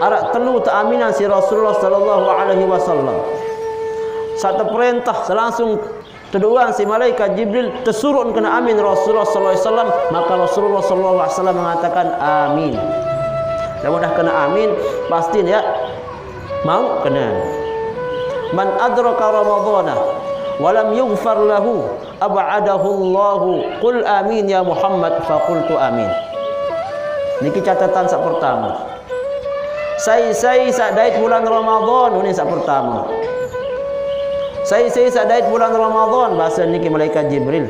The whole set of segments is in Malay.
arak telu ta'aminan si Rasulullah sallallahu alaihi wasallam. Satu perintah langsung teduan si malaikat Jibril tersurun kena amin Rasulullah sallallahu alaihi wasallam, maka Rasulullah sallallahu alaihi wasallam mengatakan amin. Kalau dah kena amin pasti ya mau kena. Man adraka ramadhana wa lam yughfar lahu ab'adahu Allahu qul amin ya Muhammad faqultu amin. Niki catatan sak pertama. Saya sak dait bulan Ramadan ini sak pertama. Saya sak dait bulan Ramadan bahasa niki malaikat Jibril.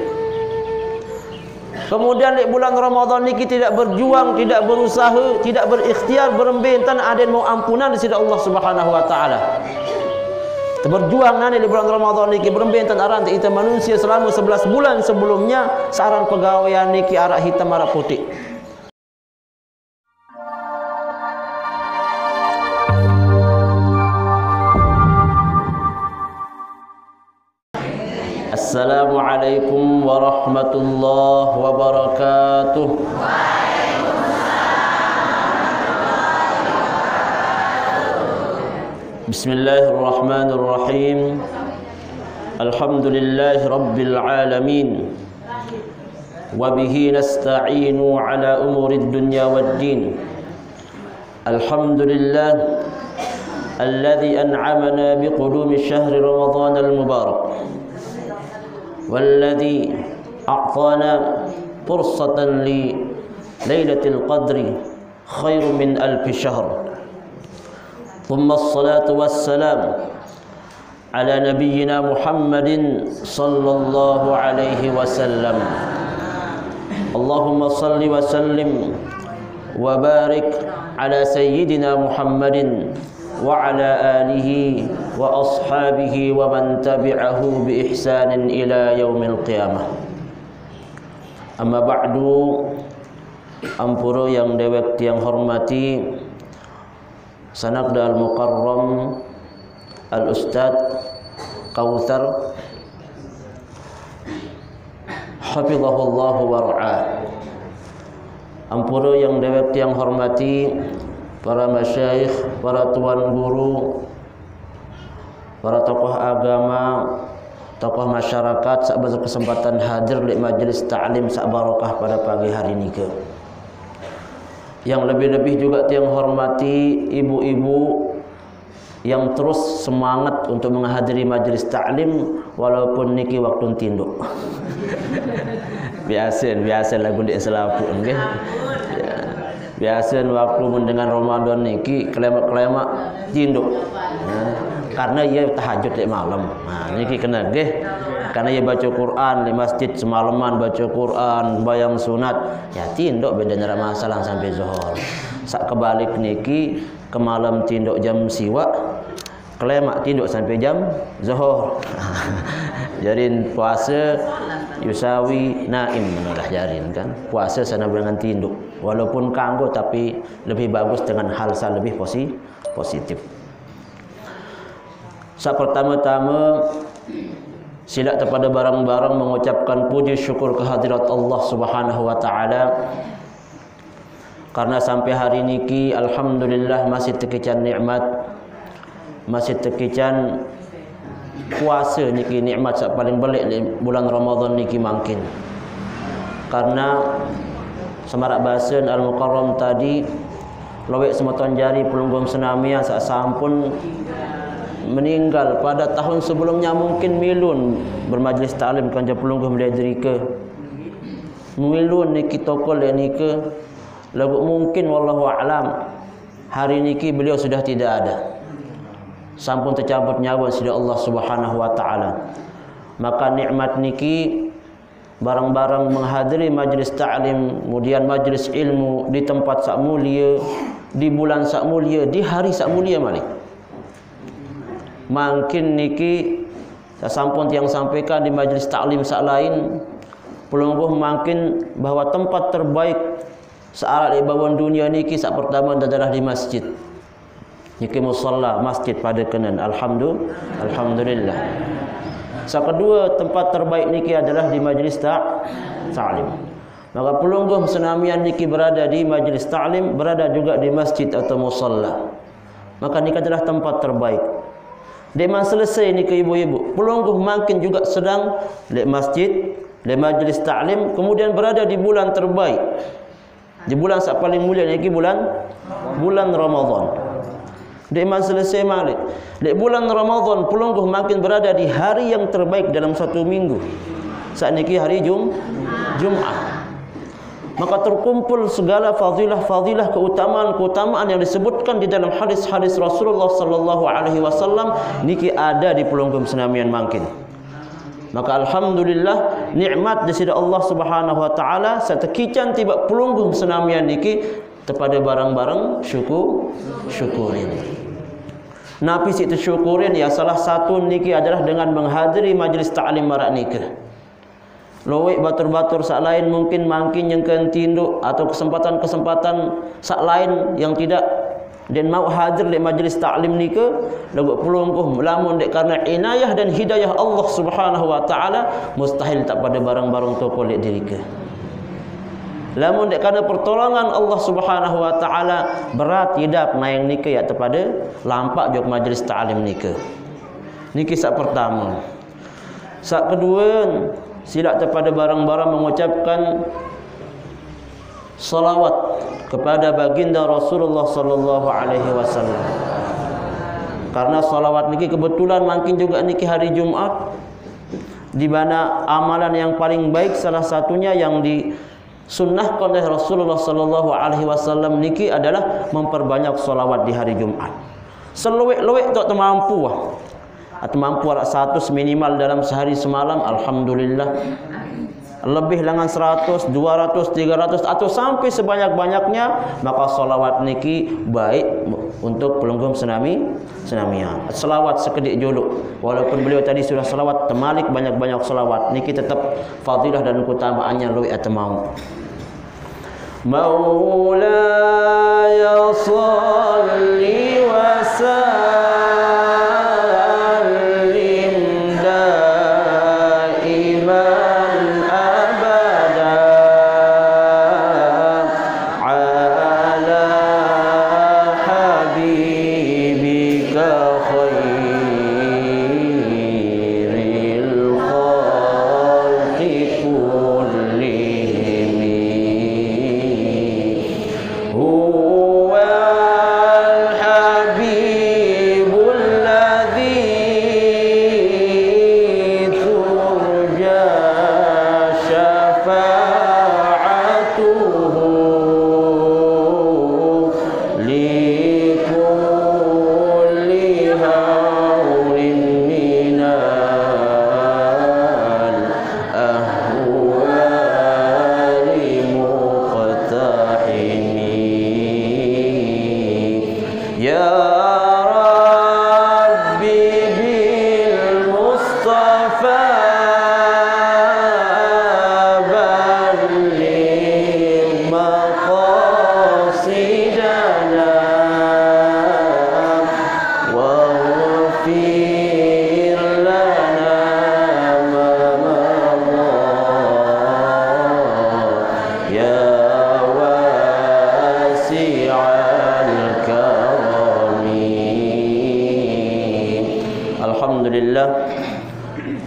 Kemudian di bulan Ramadan niki tidak berjuang, tidak berusaha, tidak berikhtiar, berembentan ada mau ampunan di sisi Allah Subhanahu wa taala. Berjuang nanti di bulan Ramadan niki berembentan aran kita manusia selama 11 bulan sebelumnya saran pegawaian niki arak hitam arak putih. Assalamualaikum warahmatullahi wabarakatuh. Bismillahirrahmanirrahim. Alhamdulillahi rabbil alamin. Wa bihi nasta'inu ala umurid dunya waddin. Alhamdulillah alladhi an'amana biqudumi syahri Ramadan al-mubarak. والذي أعطانا فرصة لليلة القدر خير من 1000 شهر ثم الصلاة والسلام على نبينا محمد صلى الله عليه وسلم اللهم صل وسلم وبارك على سيدنا محمد وعلى آله وأصحابه ومن تبعه بإحسان إلى يوم القيامة. Amma ba'du, ampura yang dewek yang hormati Sanaqda al-Mukarram Al-Ustad Kautsar hafizahullah wa ra'ah. Ampura yang dewek yang hormati para masyayikh, para tuan guru, para tokoh agama, tokoh masyarakat sak berkesempatan hadir di majlis ta'lim sak barokah pada pagi hari ini ke. Yang lebih-lebih juga yang hormati ibu-ibu yang terus semangat untuk menghadiri majlis ta'lim walaupun niki waktu tinduk. biasa lagu di selapu nggih. Biasa waktu mendengar Ramadan niki klemak-klemak tinduk. Karena ia tahajud di malam. Nah, niki kena nggih. Karena ia baca Quran di masjid semalaman baca Quran, bayang sunat, ya tinduk beda nyara masalah sampai zuhur. Sak kebalik niki ke malam tinduk jam siwa, klemak tinduk sampai jam zuhur. Jadi puasa yusawi naim menulah jarin kan. Puasa sana dengan tinduk. Walaupun kanggo tapi lebih bagus dengan hal lebih positif. Saat pertama-tama sila kepada barang-barang mengucapkan puji syukur kehadirat Allah Subhanahu wa taala. Karena sampai hari niki alhamdulillah masih tekican nikmat, masih tekican puasa niki nikmat sak paling belik bulan Ramadan niki mangkin. Karena semarak bahasan Al-Mukarram tadi lowek semeton jari pelunggum senamia sak sampun meninggal pada tahun sebelumnya mungkin milun bermajlis ta'lim kanja pelunggum liadrika milun niki tokol niki lagu mungkin wallahu a'lam hari niki beliau sudah tidak ada, sampun tercabut nyawa sida Allah Subhanahu wa taala. Maka nikmat niki barang-barang menghadiri majlis ta'lim, kemudian majlis ilmu di tempat sak mulia, di bulan sak mulia, di hari sak mulia malik. Mungkin niki sampun yang sampaikan di majlis ta'lim sak lain, pelungguh mungkin bahwa tempat terbaik searat di bawah dunia niki sak pertama adalah di masjid. Niki musalla masjid pada kenan. Alhamdulillah. Sak kedua tempat terbaik niki adalah di majlis ta'lim. Maka pelungguh senamian niki berada di majlis ta'lim, berada juga di masjid atau musalla. maka nikah adalah tempat terbaik. Deman selesai nikah ibu-ibu, pelungguh makin juga sedang di masjid, di majlis ta'lim, kemudian berada di bulan terbaik. Di bulan yang paling mulia niki bulan Ramadan. Deman selesai malik. Di bulan Ramadan pelungguh makin berada di hari yang terbaik dalam satu minggu. Saat niki hari Jumat. Maka terkumpul segala fadilah-fadilah, keutamaan-keutamaan yang disebutkan di dalam hadis-hadis Rasulullah sallallahu alaihi wasallam niki ada di pelungguh senamian mangkin. Maka alhamdulillah nikmat di sisi Allah Subhanahu wa taala setekican tiba pelungguh senamian niki kepada barang-barang syukurin. Napi situ syukurin ya salah satu niki adalah dengan menghadiri majlis ta'lim marak nikah. Lowek batur-batur sak lain mungkin mangkin yang tinduk atau kesempatan-kesempatan sak lain yang tidak dan mau hadir di majlis ta'lim nikah lagu pelungguh lamun dek karena inayah dan hidayah Allah Subhanahu wa taala mustahil tak pada barang-barang toko lek diri ke. Lamun dek karena pertolongan Allah Subhanahu wa taala berat hidup naik nikah ya kepada lampak jok majlis ta'lim nikah. Niki sak pertama. Sak kedua sila kepada barang-barang mengucapkan salawat kepada baginda Rasulullah sallallahu alaihi wasallam. Karena salawat niki kebetulan mungkin juga niki hari Jumat di mana amalan yang paling baik salah satunya yang disunnahkan oleh Rasulullah sallallahu alaihi wasallam niki adalah memperbanyak salawat di hari Jumat. Seluwek-luwek tak mampu atau mampu arak 100 minimal dalam sehari semalam, alhamdulillah. Lebih dengan 100, 200, 300 atau sampai sebanyak-banyaknya, maka salawat niki baik untuk pelungguh senamian. Salawat sekedik julu. Walaupun beliau tadi sudah salawat temalik banyak-banyak salawat, niki tetap fadilah dan keutamaannya lebih atau mau. Maulaya salli wa sallim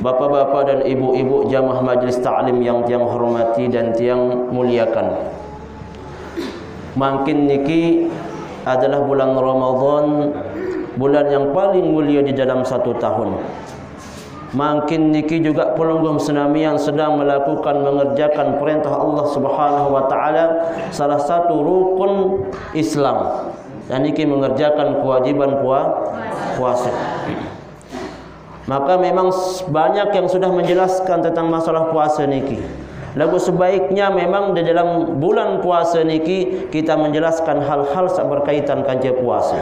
Bapak-bapak dan ibu-ibu jamaah majlis ta'lim yang tiang hormati dan tiang muliakan. Makin niki adalah bulan Ramadan, bulan yang paling mulia di dalam satu tahun. Makin niki juga pelungguh senamian sedang melakukan mengerjakan perintah Allah Subhanahu wa taala, salah satu rukun Islam. Dan niki mengerjakan kewajiban puasa. Maka memang banyak yang sudah menjelaskan tentang masalah puasa niki. Lagu sebaiknya memang di dalam bulan puasa niki kita menjelaskan hal-hal yang berkaitan kanca puasa.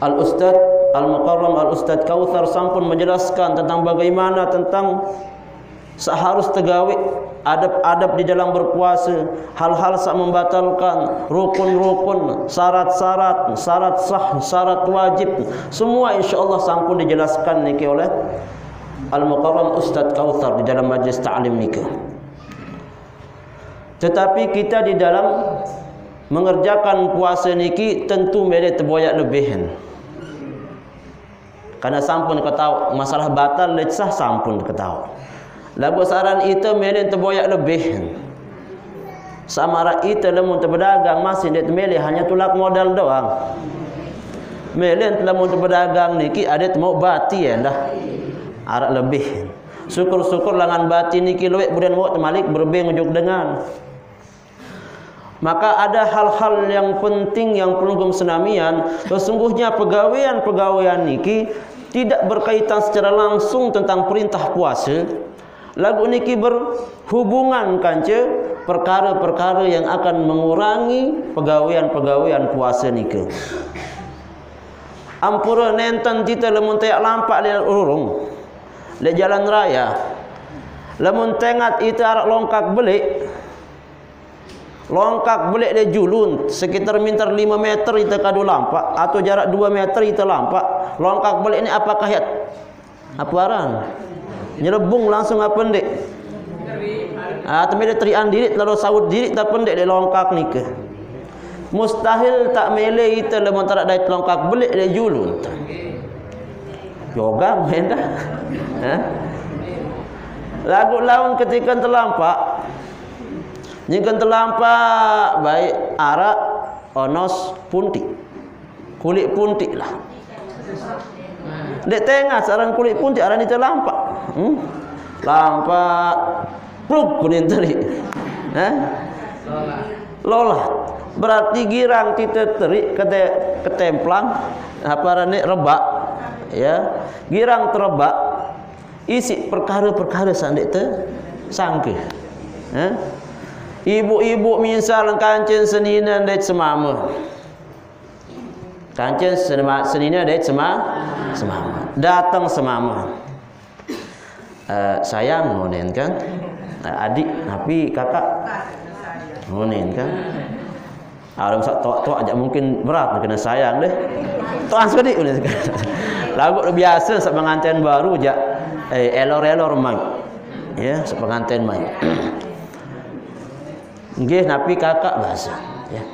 Al-Ustaz Al-Mukarram Al-Ustaz Kautsar sampun menjelaskan tentang bagaimana tentang seharus tegawi adab-adab di dalam berpuasa, hal-hal yang membatalkan, rukun-rukun, syarat-syarat, syarat sah, syarat wajib, semua insya-Allah sampun dijelaskan niki oleh Al-Mukarram Ustaz Kautsar di dalam majlis ta'lim niki. Tetapi kita di dalam mengerjakan puasa niki tentu mele terboyak lebihan. Karena sampun ketahu masalah batal lecah sampun ketahu. Lagu saran itu mele terboyak lebihan. Samara itu lamun berdagang masih det mele hanya tulak modal doang. Mele lamun berdagang niki adet mau bati ya dah. Arak lebih. Syukur-syukur langan bati niki luwek kemudian mau temalik berbeng ujuk dengan. Maka ada hal-hal yang penting yang perlu senamian. Sesungguhnya pegawaian niki tidak berkaitan secara langsung tentang perintah puasa. Lagu niki berhubungan kanca perkara-perkara yang akan mengurangi pegawaian puasa niki. Ampura nenten kita lamun tayak lampak le urung le jalan raya. Lamun tengat itu arak longkak belik. Longkak belik dia julun sekitar meter 5 meter itu kadu lampak atau jarak 2 meter itu lampak. Longkak belik ini apakah ya aparan? Nyelebung langsung apa pendek? Tapi dia terian diri lalu sawut diri tak pendek dia longkak nikah. Mustahil tak mele itu lamun tarak dai longkak belik dia julun. Yoga main dah. Lagu laun ketika terlampak nyikan terlampak baik arak onos punti kulit punti lah dek tengah saran kulit punti aran itu lampak lampak pluk kuning teri lolah berarti girang kita teri ketemplang apa rane rebak ya girang terebak isi perkara-perkara sandek te sangke ibu-ibu misal kancen senina det semama. Kancen senina det semama. Datang semama. Sayang ngonen kan? Adik, tapi kakak ngonen kan? Orang sak tok aja mungkin berat kena sayang deh. Tok sedik ngonen kan. Lagu biasa sak pengantin baru aja elor-elor mai. Ya, sak pengantin mai. Nggih napi kakak bahasa ya.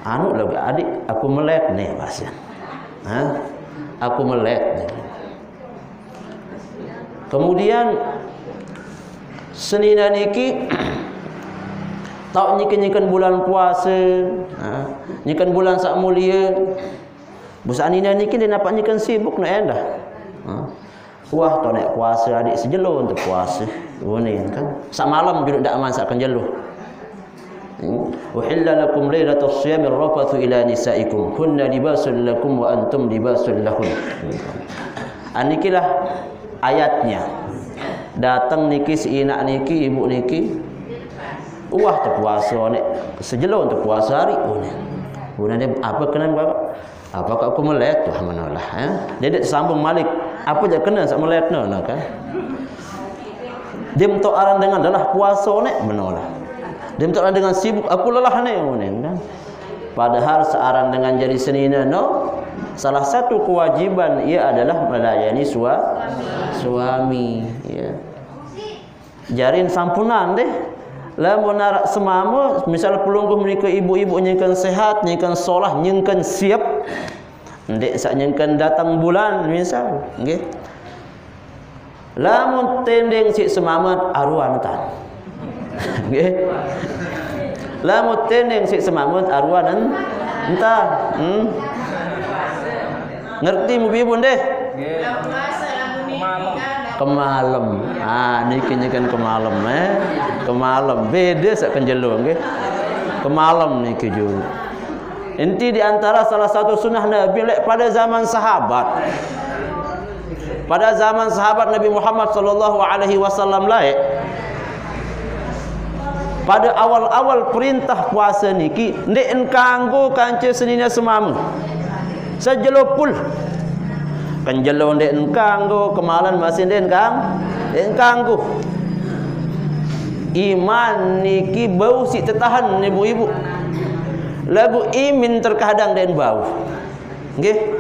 Anu lagi adik aku melek nih bahasa. Aku melek. Kemudian senina niki tau nyiken bulan puasa, nyiken bulan sak mulia. Busanina niki dia nampak nyiken sibuk nak endah. Wah tau nek puasa adik sejelo untuk puasa. Ini kan sak malam juga dak masakan jelo. Uhilla lakum lailatus siyami rafathu ila nisaikum kunna libasul lakum wa antum libasul lahun. Anikilah ayatnya. Datang niki si inak niki ibu niki wah tu puasa nek sejelo untuk puasa hari ini. Kemudian apa kena bapak? Apakah aku melek tu manalah dia sambung malik apa je kena sak melek no kan. Dia mentok aran dengan adalah puasa nek menolak. Dia mentok aran dengan sibuk aku lelah nek kan. Padahal searan dengan jadi senina no salah satu kewajiban ia adalah melayani suami ya. Jarin sampunan deh. Lamun narak semama misal pelungguh menika ibu-ibu nyengkan sehat, nyengkan solah, nyengkan siap. Ndek sak nyengkan datang bulan misal nggih. Lamun tendeng sik semamat aruan tan. Nggih. Lamun tendeng sik semamat aruan entah. Ngerti ibu-ibu ndeh? Nggih. Kemalem. Niki nyekan kemalem kemalem beda sak kenjelo nggih. Kemalem niki juga. Inti di antara salah satu sunnah Nabi pada zaman sahabat. Pada zaman sahabat Nabi Muhammad sallallahu alaihi wasallam lae. Pada awal-awal perintah puasa niki ndek kanggo kanca senina semam. Sajelo pul. Kanjelo ndek kanggo kemalan masih ndek kanggo. Iman niki bau si tertahan ibu-ibu. Lagu imin terkadang dan bau. Nggih.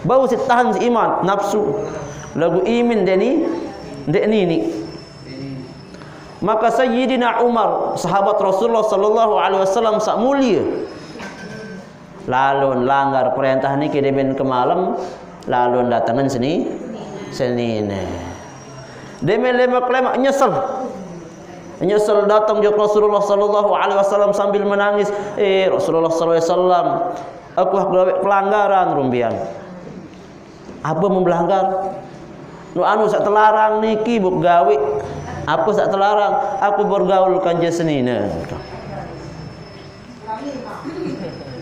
Bau si tahan si iman nafsu. Lagu imin deni ndek nini. Maka Sayyidina Umar, sahabat Rasulullah sallallahu alaihi wasallam sak mulia, lalu langgar perintah niki demen ke malam, lalu datangan senine. Demen lemak-lemak nyesel datang ke Rasulullah sallallahu alaihi wasallam sambil menangis. Rasulullah sallallahu alaihi wasallam, aku gawe pelanggaran rumbian. Apa melanggar? Nu anu sak telarang niki buk gawe. Apa sak telarang? Aku bergaul kanja senina.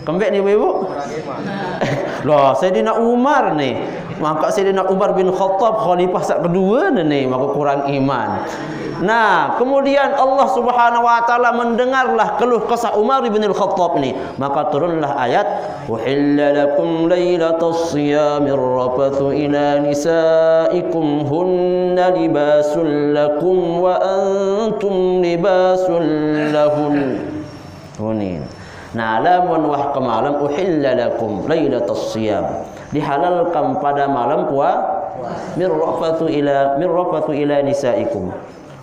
Kembek ni ibu? Loh, Sayyidina Umar ni. Maka Sayyidina Umar bin Khattab khalifah sak kedua ni, maka kurang iman. Nah, kemudian Allah Subhanahu wa taala mendengarlah keluh kesah Umar bin Khattab ni, maka turunlah ayat uhilla lakum lailatas siyamir rafathu ila nisaikum hunna libasul lakum wa antum libasul lahun. Hunin. Nah, lamun wah ke malam uhilla lakum lailatas siyam, dihalalkan pada malam mirrafatu ila nisaikum,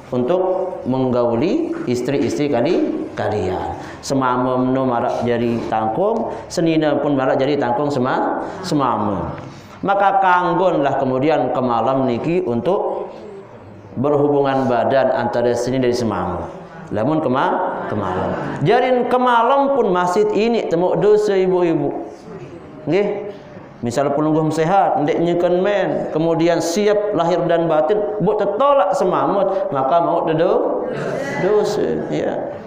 untuk menggauli istri-istri kalian. Semamam no marak jadi tangkung, senina pun marak jadi tangkung semama. Maka kanggonlah kemudian ke malam niki untuk berhubungan badan antara senina dan semama. Lamun ke malam. Jarin ke malam pun masjid ini temu dosa ibu-ibu. Nggih. Misal pelungguh sehat, ndek nyekan men, kemudian siap lahir dan batin, buat tertolak semamut, maka mau dosa. Ya.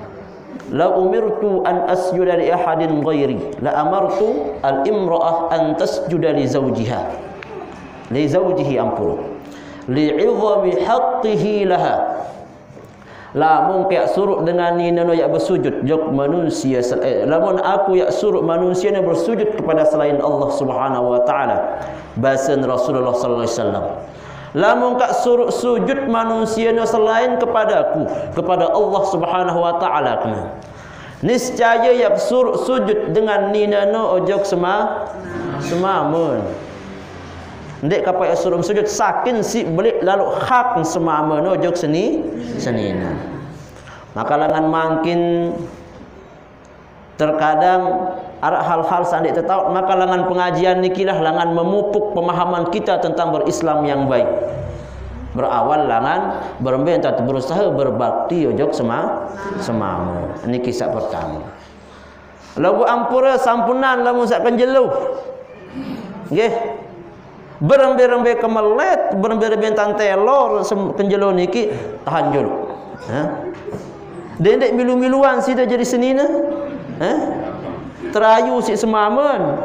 La umirtu an asjuda li ahadin ghairi, la amartu al imra'ah an tasjuda li zawjiha. Li zawjihi ampun. Li'idhami haqqihi laha. Lamun yak suruh dengan ni nano yak bersujud jok manusia, lamun aku yak suruh manusia ni bersujud kepada selain Allah Subhanahu wa taala, basan Rasulullah sallallahu alaihi wasallam. Lamun kak suruh sujud manusia ni selain kepadaku, kepada Allah Subhanahu wa taala kena. Niscaya yak suruh sujud dengan ni nano ojok semamun. Ndek kapai suruh sujud sakin si belik lalu hak semama no jok senina. Maka langan makin terkadang ada hal-hal sandik tertahu, maka langan pengajian nikilah langan memupuk pemahaman kita tentang berislam yang baik. Berawal langan berembe entah berusaha berbakti ojok semama. Ini kisah pertama. Lagu ampura sampunan lamun sak kenjeluh. Nggih. Berembe-rembe kemelet, berembe-rembe tantelor kenjelo niki tahan julu. Dendek milu-miluan sida jadi senina. Terayu si semamen.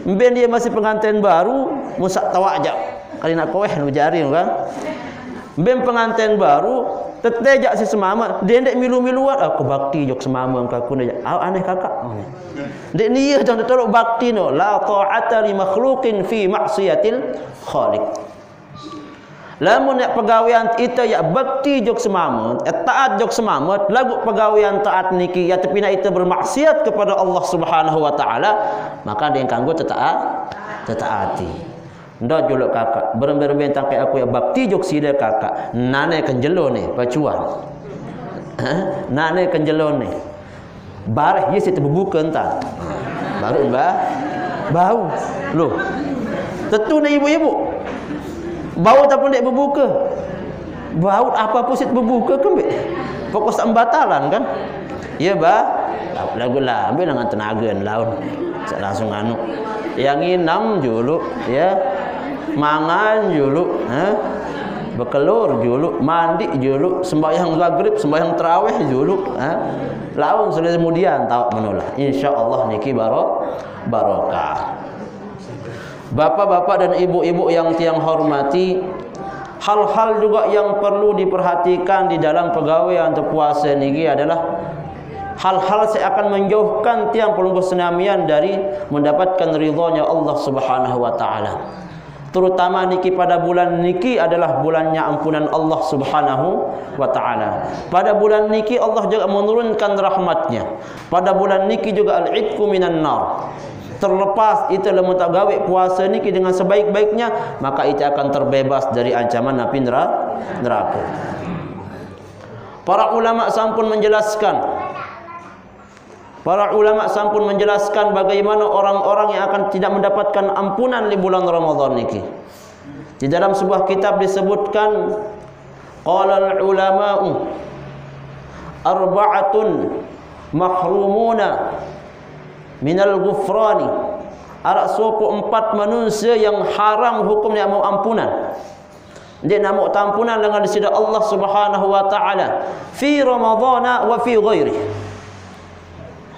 Mben dia masih pengantin baru, musak tawajak. Kali nak koeh nu jari kan. Mben pengantin baru, tetejak si semamen, dendek milu-miluan aku bakti jok semamen kaku ni. Aneh kakak. Dek niya jangan tolok bakti no, la ta'ata li makhluqin fi ma'siyatil khaliq. Lamun nak pegawaian kita ya bakti jok semamat, taat jok semamat, lagu pegawaian taat niki ya tapi nak kita bermaksiat kepada Allah Subhanahu wa taala, maka dia kanggo tetaati. Ndak jolok kakak, berembe-rembe tangkai aku ya bakti jok sida kakak. Nane kenjelo ni, pacuan. Nane kenjelo ni. Bareh dia situ berbuka entah. Baru bau. Loh. Tentu ni ibu-ibu. Bau tak pun dek berbuka. Bau apa pun situ berbuka kan? Fokus ambatalan kan? Ya bah. Lagu lah ambil dengan tenaga laun. Langsung anu. Yang inam dulu ya. Mangan dulu, bekelur dulu, mandi dulu, sembahyang maghrib, sembahyang tarawih dulu, laun sudah kemudian tahu menolak. Insyaallah niki barokah. Bapak-bapak dan ibu-ibu yang tiang hormati, hal-hal juga yang perlu diperhatikan di dalam pegawai atau puasa niki adalah hal-hal saya akan menjauhkan tiang pelungguh senamian dari mendapatkan ridhonya Allah Subhanahu wa taala. Terutama niki pada bulan niki adalah bulannya ampunan Allah Subhanahu wa taala. Pada bulan niki Allah juga menurunkan rahmatnya. Pada bulan niki juga al-'idku minan nar. Terlepas itu lamun tak gawe puasa niki dengan sebaik-baiknya, maka itu akan terbebas dari ancaman api neraka. Para ulama sampun menjelaskan. Para ulama sampun menjelaskan bagaimana orang-orang yang akan tidak mendapatkan ampunan di bulan Ramadan niki. Di dalam sebuah kitab disebutkan qala al-ulama'u arba'atun mahrumuna minal ghufrani. Arak suku 4 manusia yang haram hukumnya mau ampunan. Dia nak mau ampunan dengan disida Allah Subhanahu wa taala fi Ramadhan wa fi ghairi.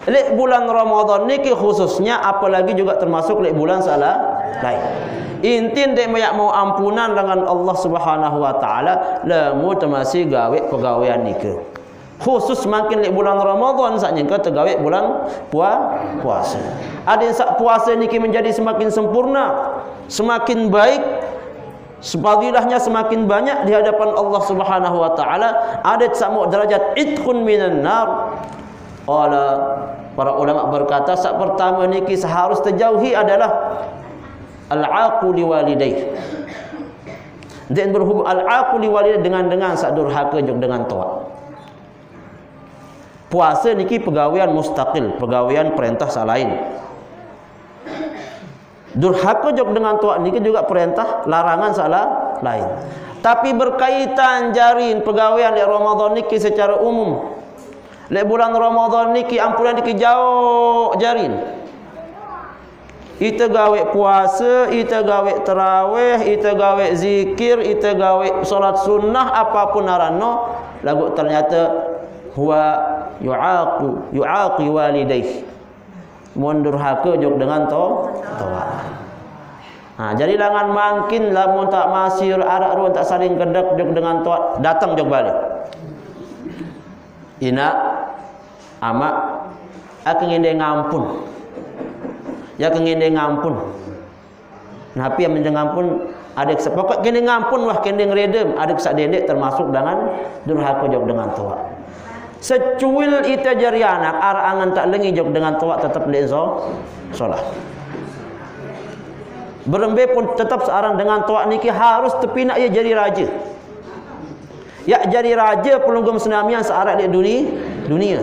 Lek bulan Ramadan niki khususnya, apalagi juga termasuk lek bulan salah lain. Intin dek mau ampunan dengan Allah Subhanahu wa taala, lamu termasih gawe pegawaian niki. Khusus makin lek bulan Ramadan saknya ke tergawe bulan puasa. Ada yang sak puasa niki menjadi semakin sempurna, semakin baik, fadilahnya semakin banyak di hadapan Allah Subhanahu wa taala. Ada samu derajat itqun minan nar. Para ulama berkata, sak pertama niki seharus terjauhi adalah al-aqu liwalidayh. Dan berhubung al-aqu liwalidayh dengan sak durhaka jog dengan toa. Puasa niki pegawaian mustaqil, pegawaian perintah salain. Durhaka jog dengan toa niki juga perintah larangan salah lain. Tapi berkaitan jarin pegawaian di Ramadan niki secara umum. Lek bulan Ramadan niki ampunan niki jauh jarin. Ita gawe puasa, ita gawe tarawih, ita gawe zikir, ita gawe solat sunnah, apapun arano, lagu ternyata huwa yu'aqi walidayh. Mundur haka jog dengan toa. Jadi langan makin lamun tak masir arak ruan tak saling kedak jog dengan toa, datang jog balik. Ina ama akan ngende ngampun. Ya kengende ngampun. Napi yang mendengampun adik sepokok kene ngampun wah kene ngredem adik sak dendek termasuk dengan durhaka jog dengan toa. Secuil ita jari anak arangan tak lengi jog dengan toa tetap lezo solat. Berembe pun tetap searang dengan toa niki harus tepinak ia jadi raja. Ya jadi raja pelunggum senamian searah di dunia.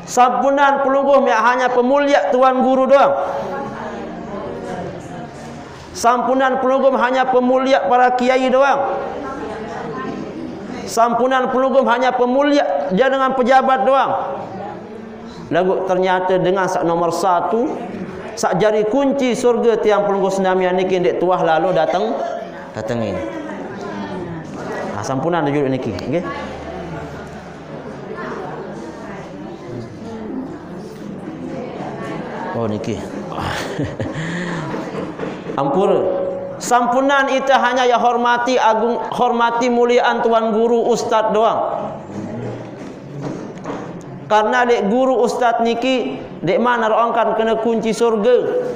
Sampunan pelunggum yang hanya pemulia tuan guru doang. Sampunan pelunggum hanya pemulia para kiai doang. Sampunan pelunggum hanya pemulia dia dengan pejabat doang. Lagu ternyata dengan sak nomor 1 sak jari kunci surga tiang pelunggum senamian niki ndek tuah lalu datangin. Sampunan ada judul niki, okey. Oh niki. Ampura. Sampunan itu hanya ya hormati agung, hormati muliaan tuan guru ustaz doang. Karena dek guru ustaz niki dek mana rongkan kena kunci surga.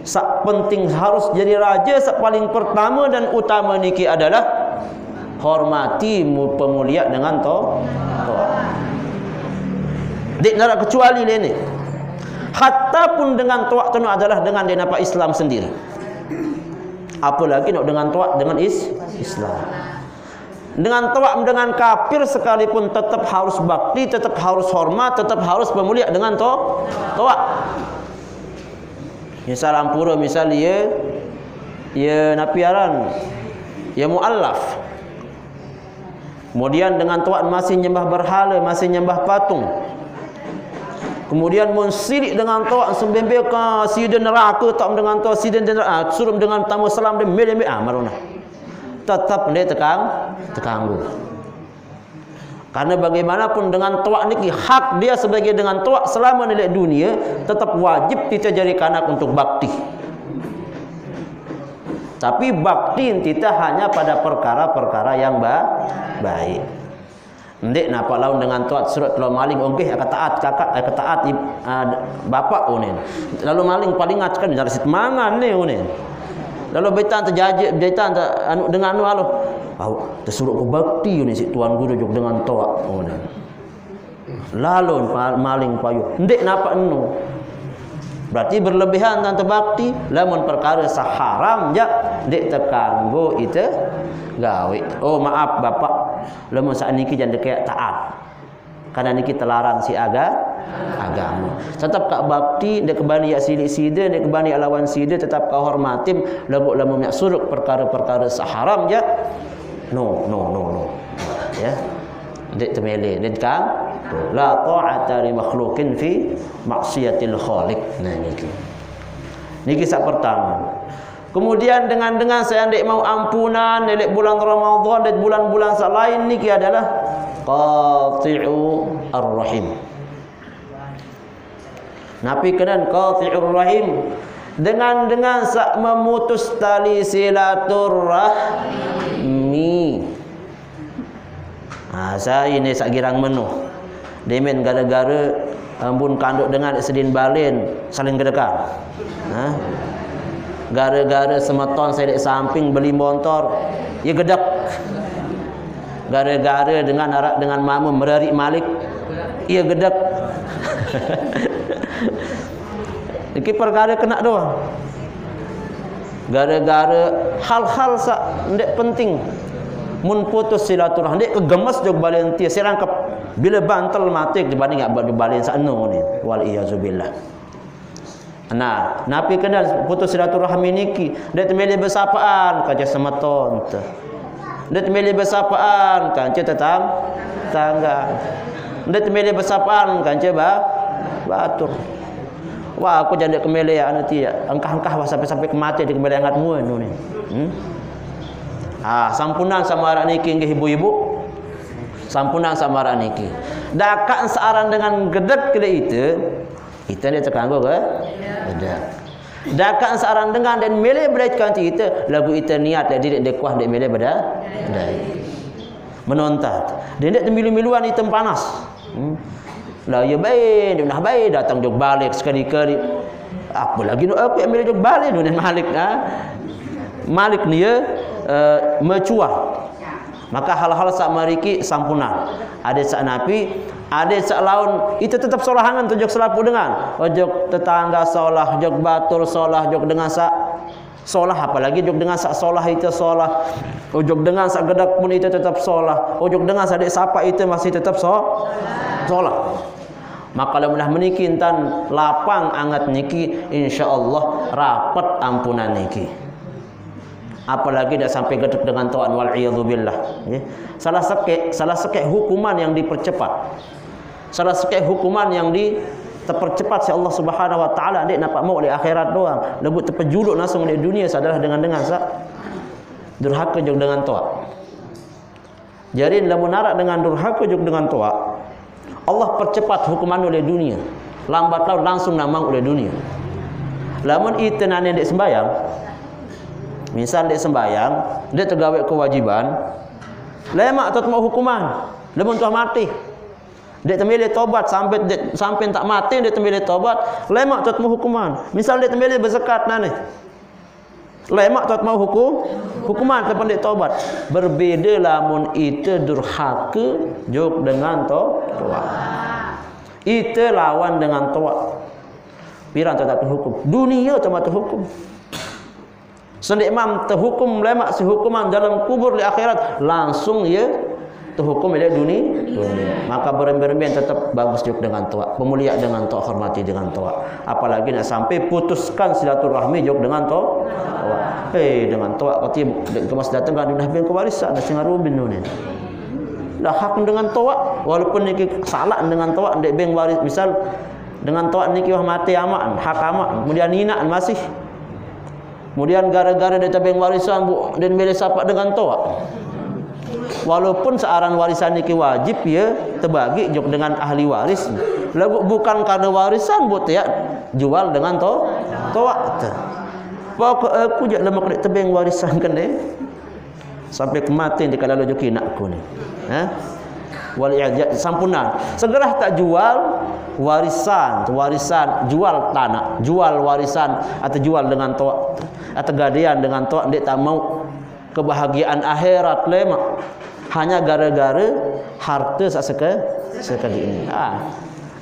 Sak penting harus jadi raja, sak paling pertama dan utama niki adalah hormati pemulia dengan toa. Dik nara kecuali ini. Hatta pun dengan toa tu adalah dengan dia nampak Islam sendiri. Apalagi nak dengan toa dengan Islam. Dengan toa dengan kafir sekalipun tetap harus bakti, tetap harus hormat, tetap harus pemulia dengan toa. Misal ampura, misal ia napiaran, ia muallaf. Kemudian dengan tuan masih nyembah berhala, masih nyembah patung. Kemudian mensirik dengan tuan sembembe ka siden neraka tak dengan tuan siden neraka suruh dengan tamu salam dia mele maruna. Tetap dia terganggu. Karena bagaimanapun dengan toa niki hak dia sebagai dengan toa selama nilai dunia tetap wajib kita jadi kanak untuk bakti. Tapi bakti kita hanya pada perkara-perkara yang baik. Ndek napa laun dengan toa surat kalau maling okey akan taat kakak akan taat bapak unen. Lalu maling paling ngackan dari sit mangan ni unen. Lalu betan terjajik betan anu dengan anu alo. Tersuruh ke bakti ni si tuan guru jog dengan toa. Lalu maling payu. Ndek napa enu. Berarti berlebihan dan terbakti lamun perkara saharam ja ndek terkanggo itu gawe. Oh maaf bapak, lemu saat niki jangan dekat taat. Karena niki terlarang si agama. Tetap kak bakti dek kebani ya sidik sida, dek kebani lawan sida tetap kau hormatim, lemu yak suruk perkara-perkara seharam ya. No. Ya. Dek temele dan kang la ta'ata li makhluqin fi maksiatil khaliq. Nah niki. Niki sak pertama. Kemudian dengan saya ndak mau ampunan dari bulan Ramadan dan bulan-bulan selain niki adalah qati'u ar-rahim. Nabi kenan qati'ur rahim dengan sak memutus tali silaturahmi. Saya ini sak girang menuh. Demen gara-gara ampun kanduk dengan sedin balen saling gedekar. Gara-gara semeton saya di samping beli motor, ya gedek. Gara-gara dengan arak dengan mamu merarik malik, ia gedek. Iki perkara kena doang. Gara-gara hal-hal sak ndak penting. Mun putus silaturahmi ndak kegemes jog balen tia serangkep bila bantal mati dibanding gak balen sakno ni. Wal iyazubillah. Nah, napi kena putus silaturahmi niki, ndak temeli bersapaan kaca semeton teh. Ndak temeli bersapaan kanca tetangga. Ndak temeli bersapaan kanca batur. Wah, aku jadi kemele ya nanti ya. Angkah-angkah sampai kematian di kemele angatmu ni. Sampunan sama arak niki nggih ibu-ibu. Sampunan sama arak niki. Dakak searan dengan gedek kele itu dia terganggu ke? Tidak. Dakak searan dengan dan mele berat kanti itu lagu itu niat dia dek kuah dek mele beda. Menontat. Dia dek milu-miluan hitam panas. Lah ya baik, dia nak baik datang jog balik sekali-kali. Apa lagi nak aku ambil jog balik dan Malik Malik ni ya mencuah. Maka hal-hal sak mariki sampunan. Ada sak napi, ada sak laun itu tetap solahangan tu jog selapu dengan. Jog tetangga solah, jog batur solah, jog dengan sak solah apalagi jog dengan sak solah itu solah. Jog dengan sak gedak pun itu tetap solah. Jog dengan sak dek sapa itu masih tetap solah. Maka lamunlah meniki intan lapang angat niki insyaallah rapat ampunan niki. Apalagi dah sampai gedek dengan Tuhan wal iyadzubillah. Salah sekek hukuman yang dipercepat. Salah sekek hukuman yang terpercepat si Allah Subhanahu wa taala ndik nampak mau di akhirat doang. Lebut terpejuluk langsung di dunia sadalah dengan sak durhaka jog dengan Tuhan. Jadi lamun narak dengan durhaka jog dengan Tuhan, Allah percepat hukuman oleh dunia. Lambat laun langsung namang oleh dunia. Lamun itu nane dek sembayang, misal dek sembayang, dia tergawe kewajiban, lemak tu mau hukuman. Lamun tuah mati, dia temeli tobat sampai tak mati dia temeli tobat, lemak tu mau hukuman. Misal dia temeli berzakat nane, lemak tu mau hukuman tapi dia tobat. Berbeza lamun itu durhaka jog dengan tobat. Itu lawan dengan tobat. Pirang tak hukum. Dunia tu mata hukum. Sendik imam terhukum lemak sehukuman dalam kubur di akhirat langsung ya terhukum oleh dunia. Maka beremben tetap bagus juga dengan toa, pemulia dengan toa, hormati dengan toa. Apalagi nak sampai putuskan silaturahmi juga dengan toa. Dengan toa kata kemas datang kan dah bin kewarisan dah singarubin ni. Dah hak dengan toa walaupun niki salah dengan toa ndek bin waris misal dengan toa niki wah mati amak hak amak kemudian nina masih. Kemudian gara-gara dia tabeng warisan bu dan boleh sapa dengan toa. Walaupun searan warisan niki wajib ya terbagi jok dengan ahli waris. Lagu bukan karena warisan bu ya jual dengan toa. Pokok aku jak lemak dek tebeng warisan kan deh. Sampai kematian di kala rezeki nakku ni. Wal i'jaz sampunan. Segera tak jual warisan jual tanah, jual warisan atau jual dengan toa atau gadian dengan toa dia tak mau kebahagiaan akhirat lemak hanya gara-gara harta sekali ini.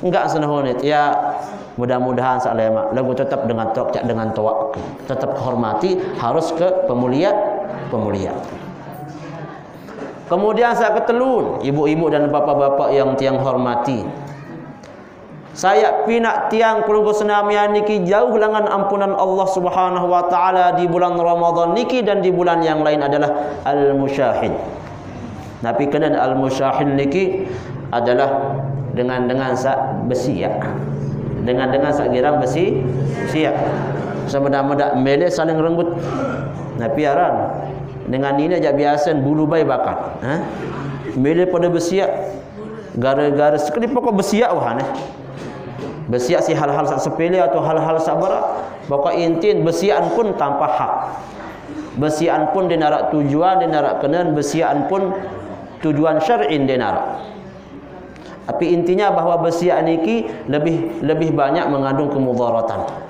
Enggak senahonit ya mudah-mudahan sak lemak lagu tetap dengan toa tetap hormati harus ke pemulia. Kemudian saya ketelun, ibu-ibu dan bapa-bapa yang tiang hormati. Saya pinak tiang kulungku senamian niki jauh langan ampunan Allah Subhanahu wa taala di bulan Ramadan niki dan di bulan yang lain adalah al-musyahid. Tapi kena al-musyahid niki adalah dengan sa besi ya. Dengan sa girang besi siap. Semudah-mudah mele saling renggut. Napi aran. Dengan ini aja biasa bulu bayi bakat. Mele pada besi gara-gara sekali pokok besi wah besi si hal-hal sepele atau hal-hal sabar. Pokok intin besian pun tanpa hak. Besian pun dinarak tujuan, dinarak kenan, besian pun tujuan syar'in dinarak. Tapi intinya bahwa besian niki lebih banyak mengandung kemudaratan.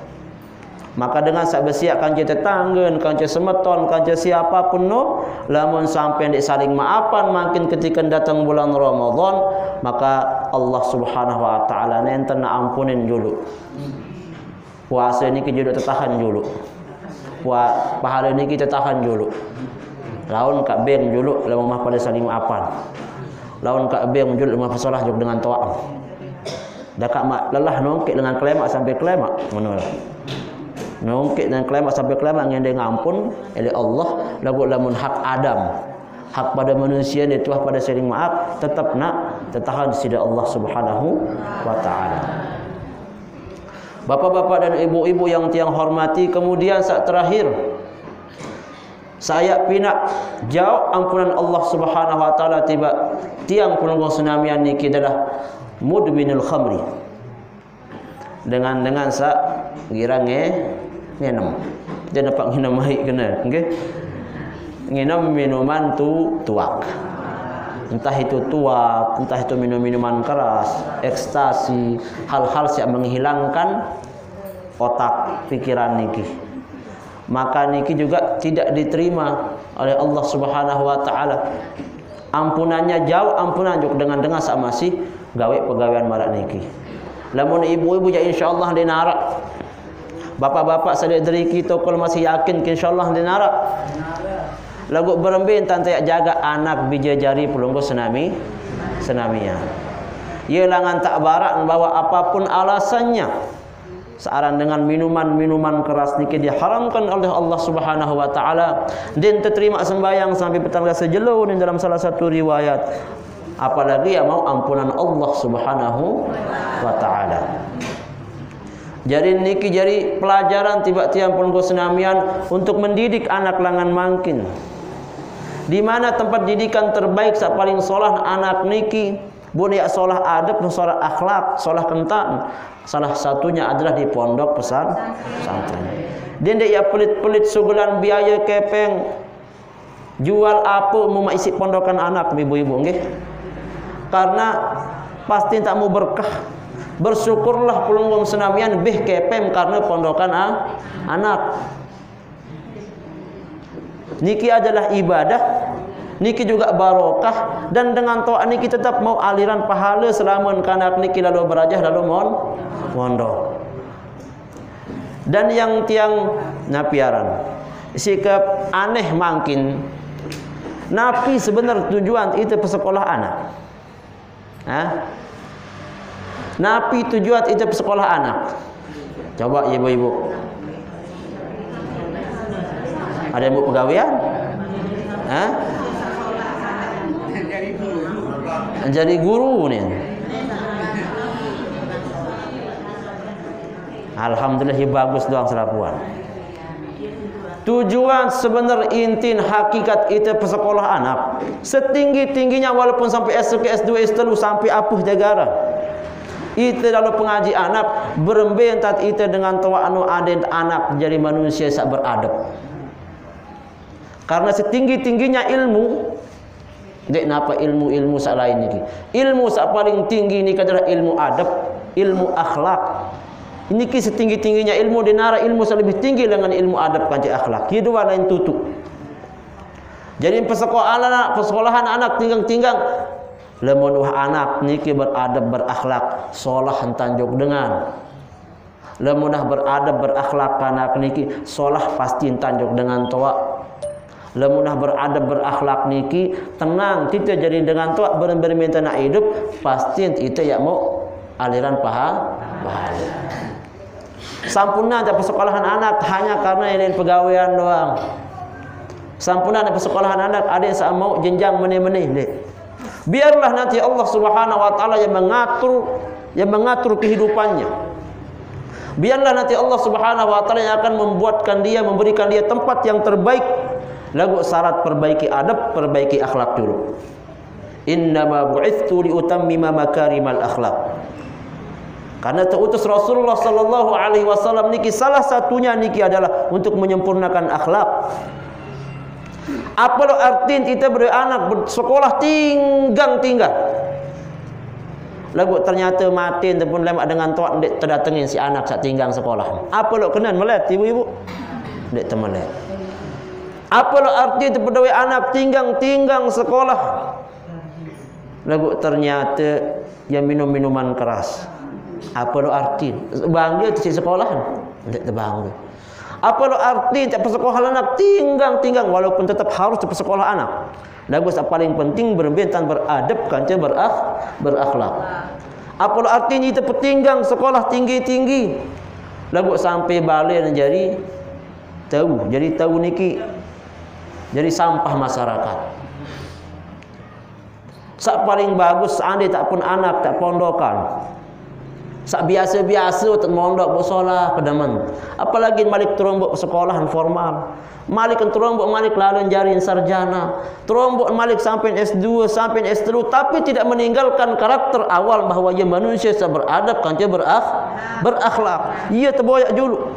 Maka dengan sak besiak kanca tetanggen, kanca semeton, kanca siapapun no, lamun sampai ndik saling maafan makin ketika datang bulan Ramadan, maka Allah Subhanahu wa taala nenten ampunin dulu. Puasa niki jodoh tertahan dulu. Pahala niki tertahan dulu. Laun kak beng dulu lamun mah pada saling maafan. Laun kak beng dulu mah fasalah jog dengan to'am. Dah kak mak lelah nongkek dengan klemak sampai klemak ngono. Nongkek dan kelamat sampai kelamat yang dia ngampun oleh Allah lagu lamun hak Adam, hak pada manusia ni tuah pada saling maaf tetap nak tertahan sida Allah Subhanahu wa taala. Bapak-bapak dan ibu-ibu yang tiang hormati, kemudian saat terakhir saya pinak jauh ampunan Allah Subhanahu wa taala tiba tiang penunggu senamian niki adalah mudminul khamri. Dengan sa girange nginum. Dia dapat nginum baik kena, okey. Nginum minuman tuak. Entah itu tuak, entah itu minuman keras, ekstasi, hal-hal yang menghilangkan otak pikiran niki. Maka niki juga tidak diterima oleh Allah Subhanahu wa taala. Ampunannya jauh ampunan juga dengan sama masih gawe pegawaian marak niki. Lamun ibu-ibu ya insyaallah dinarak. Bapak-bapak sadari kita kalau masih yakin insyaallah dinarak. Lagu berembin tante jaga anak bija jari pelunggu senaminya. Ia langan tak barak bawa apapun alasannya. Searan dengan minuman keras niki diharamkan oleh Allah Subhanahu wa taala dan terima sembahyang sampai petang sejelo di dalam salah satu riwayat. Apalagi yang mau ampunan Allah Subhanahu wa taala. Jadi niki jadi pelajaran tiba-tiba pelunggu senamian untuk mendidik anak langan mangkin. Di mana tempat didikan terbaik sak paling solah anak niki, bukan ya solah adab, solah akhlak, solah kentan. Salah satunya adalah di pondok pesantren. Dia ya pelit-pelit sugulan biaya kepeng. Jual apa mau isi pondokan anak ibu-ibu nggih? Karena pasti tak mau berkah. Bersyukurlah pelunggung senamian beh kepem karena pondokan anak. Niki adalah ibadah, niki juga barokah dan dengan toa niki tetap mau aliran pahala selama kanak niki lalu berajah lalu mondok. Dan yang tiang napiaran sikap aneh mangkin. Napi sebenar tujuan itu persekolah anak. Napi tujuan itu sekolah anak. Coba ibu-ibu. Ada yang buat pegawaian? Jadi guru nih. Alhamdulillah bagus doang selapuan. Tujuan sebenar intin hakikat itu persekolah anak. Setinggi-tingginya walaupun sampai S1, S2, S3 sampai apuh jagara. Itu dalam pengaji anak berembin tat itu dengan tawa anu aden anak jadi manusia sak beradab. Karena setinggi-tingginya ilmu, dek napa ilmu sak lain ini. Ilmu sak paling tinggi ini adalah ilmu adab, ilmu akhlak. Ini ki setinggi-tingginya ilmu dinara ilmu sak lebih tinggi dengan ilmu adab kanci akhlak. Kieu dua lain tutu. Jadi persekolahan anak tinggang-tinggang lamun anak niki beradab berakhlak solah tanjog dengan lamun beradab berakhlak anak niki solah pasti tanjog dengan toa Lamunah beradab berakhlak niki tenang kita jadi dengan tua berminta nak hidup pasti kita ya mau aliran pahala. Sampuna dapat sekolahan anak hanya karena ini pegawaian doang. Sampuna dapat sekolahan anak ada yang mau jenjang meneh-meneh. Biarlah nanti Allah Subhanahu wa taala yang mengatur kehidupannya. Biarlah nanti Allah Subhanahu wa taala yang akan memberikan dia tempat yang terbaik. Lagu syarat perbaiki adab, perbaiki akhlak dulu. Innama bu'ithtu liutammima makarimal akhlak. Karena terutus Rasulullah sallallahu alaihi wasallam niki salah satunya niki adalah untuk menyempurnakan akhlak. Apa lo artiin kita beranak bersekolah tinggal. Lagu ternyata mati ataupun lemak dengan tuak dek terdatengin si anak sak tinggal sekolah. Apa lo kenan melet ibu-ibu? Dek temelet. Apa lo arti itu pedawai anak tinggang sekolah? Lagu ternyata yang minum minuman keras. Apa lo arti? Bangga di sekolahan. Tidak terbangga. Apa lo arti tak persekolah anak tinggang walaupun tetap harus di sekolah anak. Lagu yang paling penting berbintan beradab kanca berakhlak. Apa lo artinya itu petinggang sekolah tinggi. Lagu sampai balik jadi tahu niki. Jadi sampah masyarakat. Sak paling bagus seandai tak pun anak tak pondokan. Sak biasa-biasa tak mondok bersolah kedaman. Apalagi malik terombok sekolahan formal. Malik terombok malik lalu jari sarjana. Terombok malik sampai S2 sampai S3 tapi tidak meninggalkan karakter awal bahawa ia manusia beradab kanca berakhlak. Ia terboyak dulu.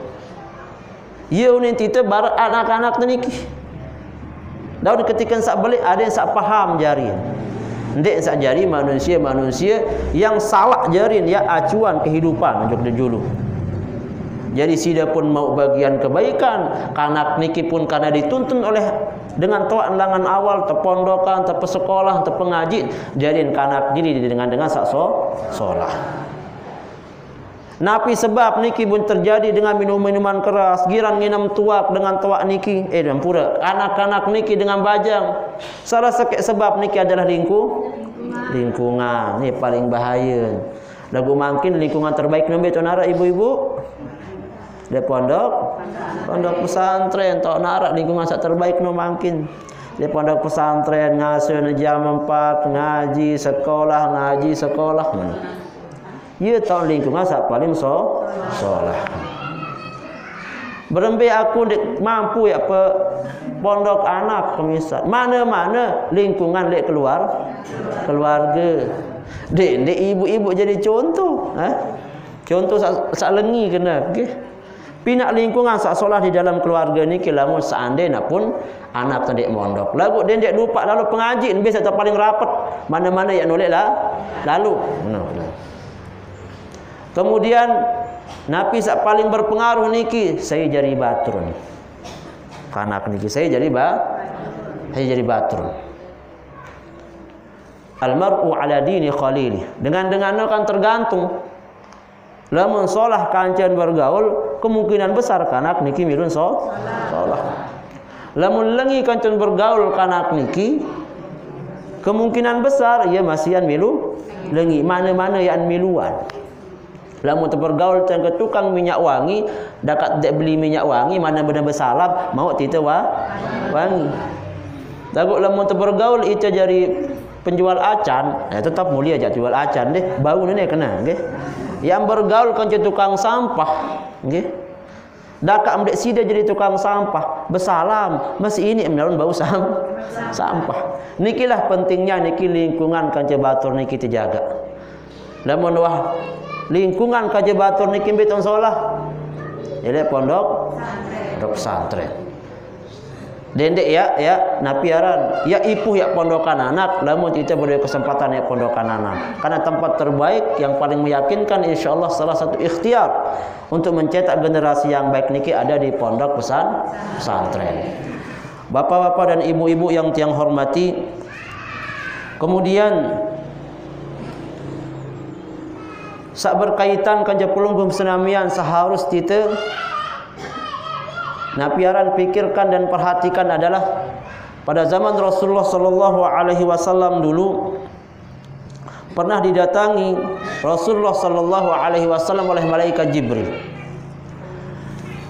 Ia nanti tu bar anak-anak niki. Dah ketika sak balik ada yang sak faham jari. Ndek sak jari manusia yang salah jari ya acuan kehidupan untuk dulu. Jadi sida pun mau bagian kebaikan, kanak niki pun karena dituntun oleh dengan toa langan awal terpondokan, terpesekolah, terpengaji, jadiin kanak diri dengan sak solah. Napi sebab niki pun terjadi dengan minuman keras, giran nginam tuak dengan tuak niki, dan pura anak-anak niki dengan bajang. Salah sebab niki adalah lingkungan. Ini paling bahaya. Lagu makin lingkungan terbaik nembe tonara ibu-ibu. Di pondok pesantren tonara lingkungan sak terbaik no makin. Di pondok pesantren ngasuh jam 4 ngaji sekolah. Ia tahu lingkungan sak paling solah. Berembe aku mampu ya pondok anak kemisal. Mana-mana lingkungan lek keluarga. Dek ibu-ibu jadi contoh, Contoh sak lengi kena, okey. Pinak lingkungan sak solah di dalam keluarga ni lamun seandainya pun anak tadi mondok. Lagu dia lupa lalu pengaji biasa tak paling rapat. Mana-mana yang nolak lalu. Kemudian napi sak paling berpengaruh niki saya jadi batur ni. Kanak niki saya jadi batur. Almar'u ala dini khalili. Dengan kan tergantung. Lamun solah kancan bergaul kemungkinan besar kanak niki milun solah. Lamun lengi kancan bergaul kanak niki kemungkinan besar ia masihan milu lengi mana-mana yang miluan. Lamun terbergaul dengan tukang minyak wangi, dekat dek beli minyak wangi mana benda bersalam, mau tita wangi. Lagu lamun terbergaul itu jadi penjual acan, tetap mulia aja jual acan deh, bau ni kena, nggih. Yang bergaul dengan tukang sampah, nggih. Dekat amdek sida jadi tukang sampah, bersalam, masih ini menurun bau sampah. Nikilah pentingnya niki lingkungan kanca batur niki terjaga. Lamun wah lingkungan kaje batur niki beton solah. Jadi pondok pesantren. Dendek ya napiaran, ya ipuh ya pondokan anak, lamun kita beri kesempatan ya pondokan anak. Karena tempat terbaik yang paling meyakinkan insyaallah salah satu ikhtiar untuk mencetak generasi yang baik niki ada di pondok pesantren. Bapak-bapak dan ibu-ibu yang tiang hormati, kemudian sak berkaitan kanja pelunggung senamian seharus kita napiaran pikirkan dan perhatikan adalah pada zaman Rasulullah sallallahu alaihi wasallam dulu pernah didatangi Rasulullah sallallahu alaihi wasallam oleh malaikat Jibril.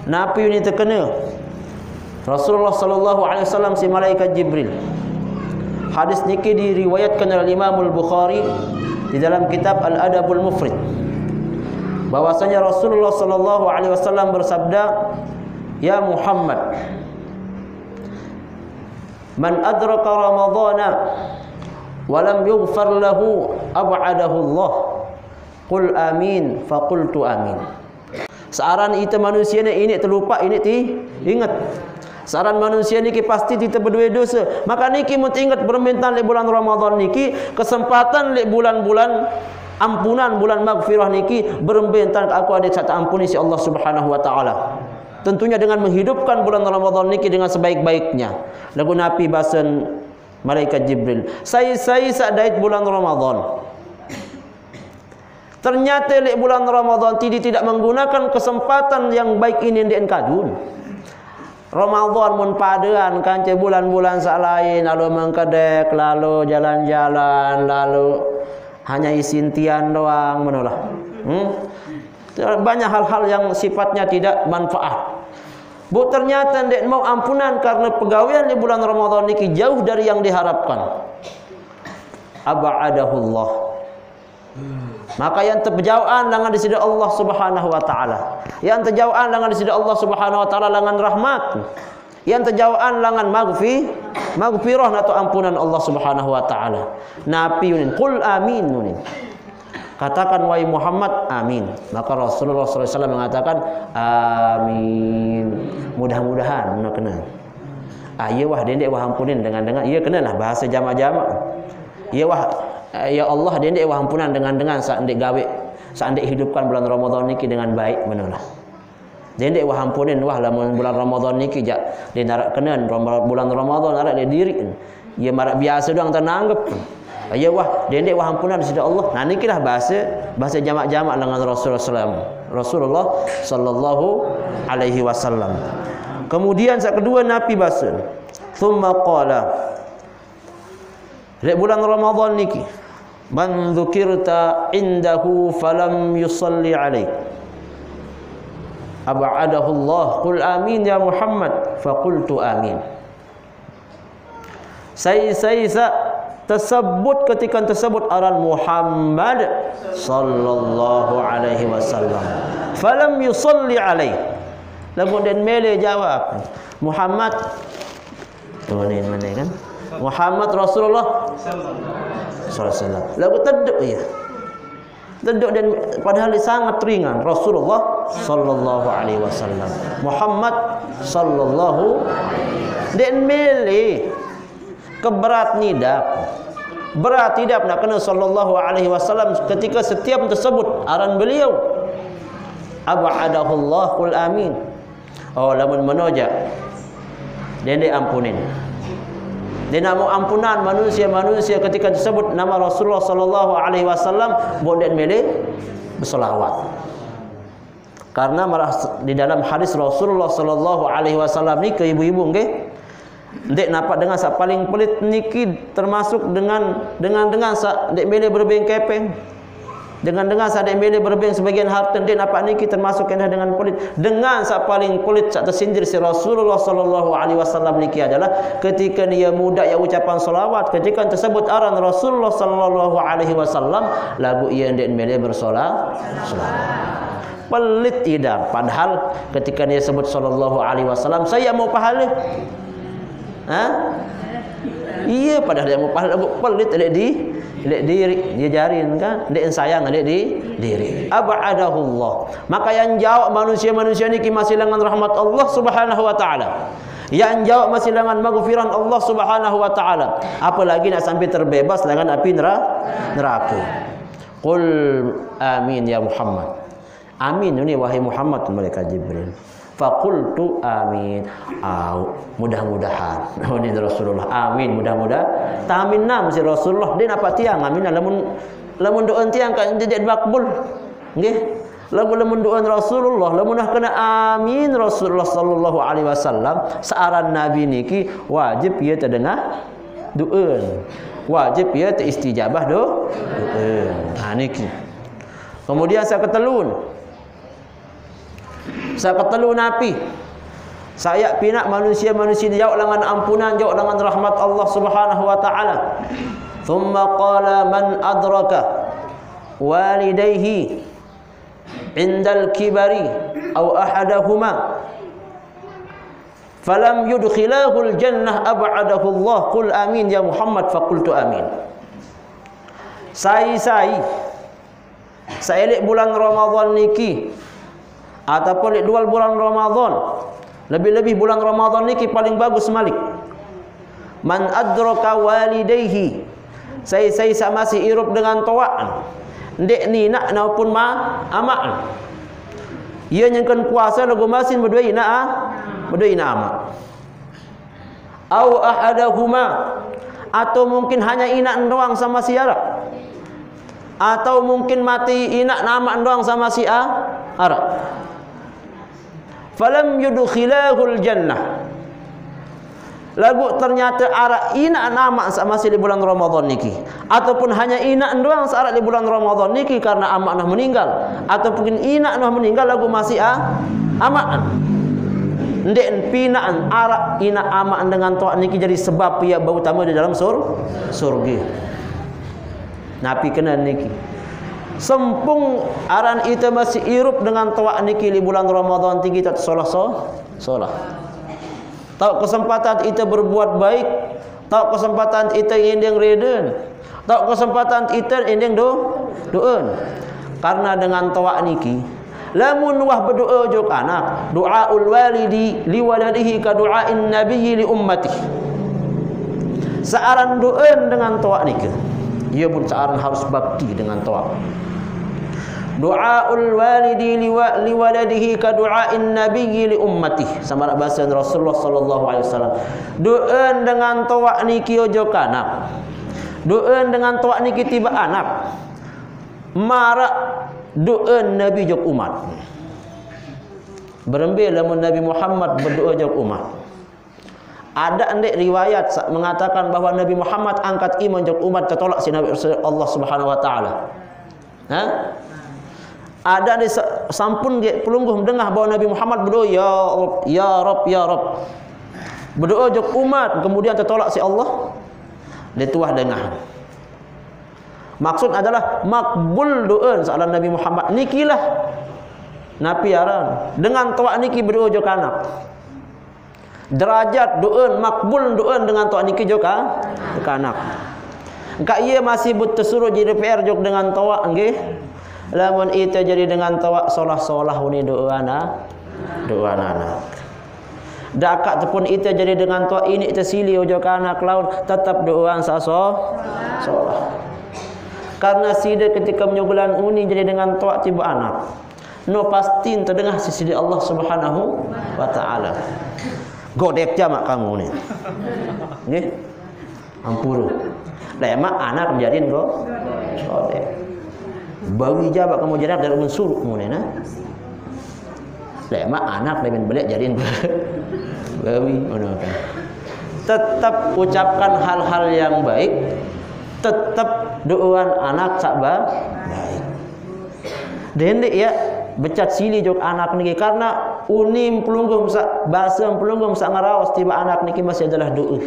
Nabi ini terkena Rasulullah sallallahu alaihi wasallam si malaikat Jibril. Hadis niki diriwayatkan oleh Imam Al-Bukhari di dalam kitab Al-Adabul Mufrid. Bahwasanya Rasulullah sallallahu alaihi wasallam bersabda, "Ya Muhammad, man adraka Ramadhana wa lam yughfar lahu ab'adahu Allah. Qul amin." Faqultu amin. Searan itu manusia ini terlupa, ini ingat. Searan manusia niki pasti kita berdua dosa. Maka niki mun ingat berminta le bulan Ramadan niki, kesempatan le bulan-bulan ampunan, bulan maghfirah niki, berminta aku ada kata ampuni si Allah Subhanahu wa taala. Tentunya dengan menghidupkan bulan Ramadan niki dengan sebaik-baiknya. Lagu Nabi basen malaikat Jibril, saya sadait bulan Ramadan. Ternyata di bulan Ramadan tidak menggunakan kesempatan yang baik ini yang kadun. Ramadan mun padaan kan bulan-bulan lain, lalu mengkedek, lalu jalan-jalan, lalu hanya isintian doang menolak. Banyak hal-hal yang sifatnya tidak manfaat. Bu, ternyata ndek mau ampunan karena pegawaian di bulan Ramadan niki jauh dari yang diharapkan. Ab'adahullah. Maka yang terjauhan dengan di sisi Allah Subhanahu wa taala. Yang terjauhan dengan di sisi Allah Subhanahu wa taala dengan rahmat. Yang terjauhan dengan maghfirah atau ampunan Allah Subhanahu wa taala. Nabi yunin, qul amin yunin. Katakan wahai Muhammad, amin. Maka Rasulullah SAW mengatakan amin. Mudah-mudahan nak kena. Iya wah dendek wah ampunin dengan iya kenalah bahasa jamak-jamak. Iya wah ya Allah dendek wah ampunan dengan saat ndek gawe, saat ndek hidupkan bulan Ramadan niki dengan baik menalah. Dendek wah ampunin wah lamun bulan Ramadan niki jak dia narak kenan bulan Ramadan narak dia diri. Ia marak biasa doang tananggap. Ya wah dendek wah ampunan di sisi Allah. Nah niki lah bahasa jamak-jamak dengan Rasulullah sallallahu alaihi wasallam. Kemudian saat kedua Nabi bahasa, "Tsumma qala." Di bulan Ramadan niki, "Man dzukirta indahu falam yusalli alaik. Ab'adahu Allah. Qul amin ya Muhammad." Faqultu amin. Saya tersebut ketika tersebut aran Muhammad sallallahu alaihi wasallam. Falam yusalli alaih. Lamun dan mele jawab Muhammad tuanin mana kan? Muhammad Rasulullah sallallahu alaihi wasallam. Lagu teduk ya. Teduk dan padahal sangat ringan Rasulullah sallallahu alaihi wasallam. Muhammad sallallahu dan mele keberat nidap. Berat tidak nak kena sallallahu alaihi wasallam ketika setiap tersebut aran beliau. Ab'adahullah qul amin. Oh lamun menojak dia ampunin. Dia nak mau ampunan manusia ketika tersebut nama Rasulullah sallallahu alaihi wasallam boleh milih berselawat. Karena di dalam hadis Rasulullah sallallahu alaihi wasallam ni ke ibu-ibu nggih ndek nampak dengan sak paling pelit niki termasuk dengan sak ndek milih berbeng kepeng. Dengan sak ndek milih berbeng sebagian harta ndek nampak niki termasuk kena dengan pelit. Dengan sak paling pelit sak tersindir si Rasulullah sallallahu alaihi wasallam niki adalah ketika dia muda ya ucapan selawat ketika tersebut aran Rasulullah sallallahu alaihi wasallam lagu ia ndek milih bersolawat. Pelit tidak padahal ketika dia sebut sallallahu alaihi wasallam saya mau pahala. Iya padahal dia mau pahala pelit diri dia jarin kan dia sayang dia diri ab'adahullah. Maka yang jawab manusia niki masih dengan rahmat Allah Subhanahu wa taala. Yang jawab masih dengan maghfiran Allah Subhanahu wa taala. Apalagi nak sampai terbebas dengan api neraka. Qul amin ya Muhammad. Amin ini wahai Muhammad malaikat Jibril. Faqultu amin. Mudah-mudahan. Ini Rasulullah. Amin mudah-mudahan. Tamin nam si Rasulullah dia dapat tiang amin lamun doa tiang kan jadi makbul. Nggih. lagu lamun doan Rasulullah, lamun kena amin Rasulullah sallallahu alaihi wasallam, searan Nabi niki wajib ieu teu dengah doan. Wajib ieu teu istijabah doan. Ha niki. Kemudian saya ketelun napi. Saya pinak manusia-manusia jauh dengan ampunan, jauh dengan rahmat Allah Subhanahu wa taala. Thumma qala man adraka walidayhi indal kibari aw ahadahuma falam yudkhilahu al-jannah ab'adahu Allah qul amin ya Muhammad faqultu amin. Saya lek bulan Ramadan niki ataupun lek dua bulan Ramadan, lebih-lebih bulan Ramadan niki paling bagus malik. Man adraka walidayhi, saya masih irup dengan to'an ndek ni nak naupun ma amak. Ia nyengkan puasa lagu masin berdua ina amak. Au ahadahuma, atau mungkin hanya ina doang sama si ara, atau mungkin mati ina nama doang sama si ara. Falam yudkhilahul jannah, lagu ternyata ara ina nama sama si di bulan Ramadan niki, ataupun hanya ina doang saat di bulan Ramadan niki karena amak nah meninggal, ataupun ina nah meninggal lagu masih amak. Ndek pinaan ara ina amak dengan toa niki jadi sebab ia bau utama di dalam surga. Napi kena niki. Sempung aran itu masih irup dengan toa niki di bulan Ramadan tinggi tak solah. Tahu kesempatan kita berbuat baik, tahu kesempatan kita indeng reden, tahu kesempatan kita indeng doan. Karena dengan toa niki, lamun wah berdoa jok anak, doaul walidi liwaladihi ka doain nabiyyi li ummatihi. Searan doan dengan toa niki, ia pun searan harus bakti dengan toa. Doaul walidi liwaladihi ka doain nabiyyi li ummatihi, sama bahasa Rasulullah sallallahu alaihi wasallam. Doan dengan toa niki ojo anak, doan dengan toa niki tiba anak, marak doan Nabi jok umat. Berembil lamun Nabi Muhammad berdoa jok umat. Ada ndek riwayat mengatakan bahwa Nabi Muhammad angkat iman jok umat tertolak si Nabi Allah Subhanahu wa taala. Ada di sampun dia pelungguh mendengar bahwa Nabi Muhammad berdoa ya Rabb. Berdoa jok umat kemudian tertolak si Allah. Dia tuah dengar. Maksud adalah makbul doa soalan Nabi Muhammad nikilah napi aran dengan toa niki berdoa jok anak. Derajat doa makbul doa dengan toa niki jok anak. Engka ia masih bertesuruh jadi PR jok dengan toa nggih. Lamun itu jadi dengan toa solah ni doa anak. Dakat pun itu jadi dengan toa ini tersili jok anak laun tetap doa solah. Karena sida ketika menyugulan uni jadi dengan toa tiba anak. No pasti terdengar sisi Allah Subhanahu wa taala. Godek jamak kamu ni. Nggih. Ampuru. Lah emak anak menjadiin godek. Bawi jabak kamu jarak dari unsur mu ni nah. Lah emak anak lain balik jadiin bawi ngono kan. Tetap ucapkan hal-hal yang baik. Tetap doan anak sakba baik. Dendek ya becat sili jok anak niki karena unim pelunggum sak basem pelunggum sak ngaraos tiba anak niki masih adalah doa.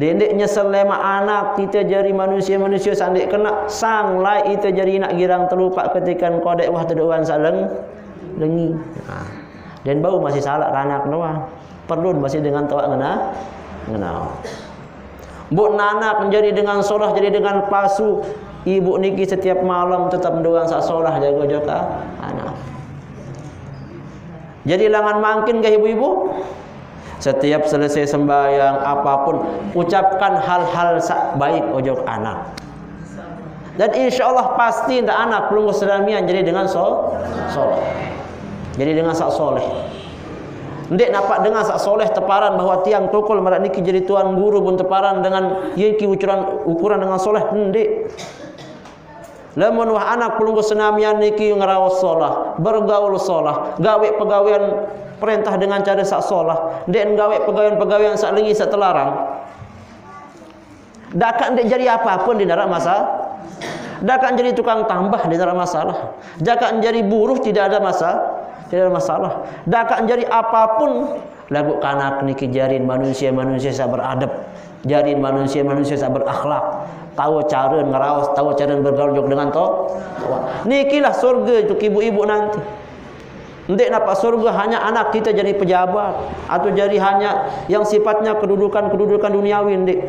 Dendek nyesel lema anak kita jari manusia sandek kena sang lai itu jari nak girang terlupa ketika kodek wah terdoan sak lengi. Dan bau masih salah anak doang. Perlu masih dengan toa ngena. Buk nanak menjadi dengan solah jadi dengan pasu. Ibu niki setiap malam tetap mendoang sak solah jaga anak. Jadi langan mangkin ke ibu-ibu. Setiap selesai sembahyang apapun ucapkan hal-hal baik ojok anak. Dan insyaallah pasti ndak anak pelunggu sedamian jadi dengan solah. Jadi dengan sak soleh. Ndek dapat dengar sak soleh teparan bahwa tiang tokol marak niki jadi tuan guru pun teparan dengan yeki ukuran dengan soleh ndek. Lamun wah anak pelunggu senamian niki ngerawas solah, bergaul solah, gawe pegawaian perintah dengan cara sak solah, dek gawe pegawaian sak lengi sak telarang. Dakan dek jadi apapun di darat masalah. Dakan jadi tukang tambah di darat masalah. Dakan jadi buruh tidak ada masalah. Tidak ada masalah. Dakan jadi apapun lagu kanak niki jarin manusia-manusia sak beradab, jarin manusia-manusia sak berakhlak. Tahu cara ngerawas, tahu cara bergaul dengan to. Nikilah surga untuk ibu-ibu nanti. Ndek napa surga hanya anak kita jadi pejabat atau jadi hanya yang sifatnya kedudukan duniawi ndek.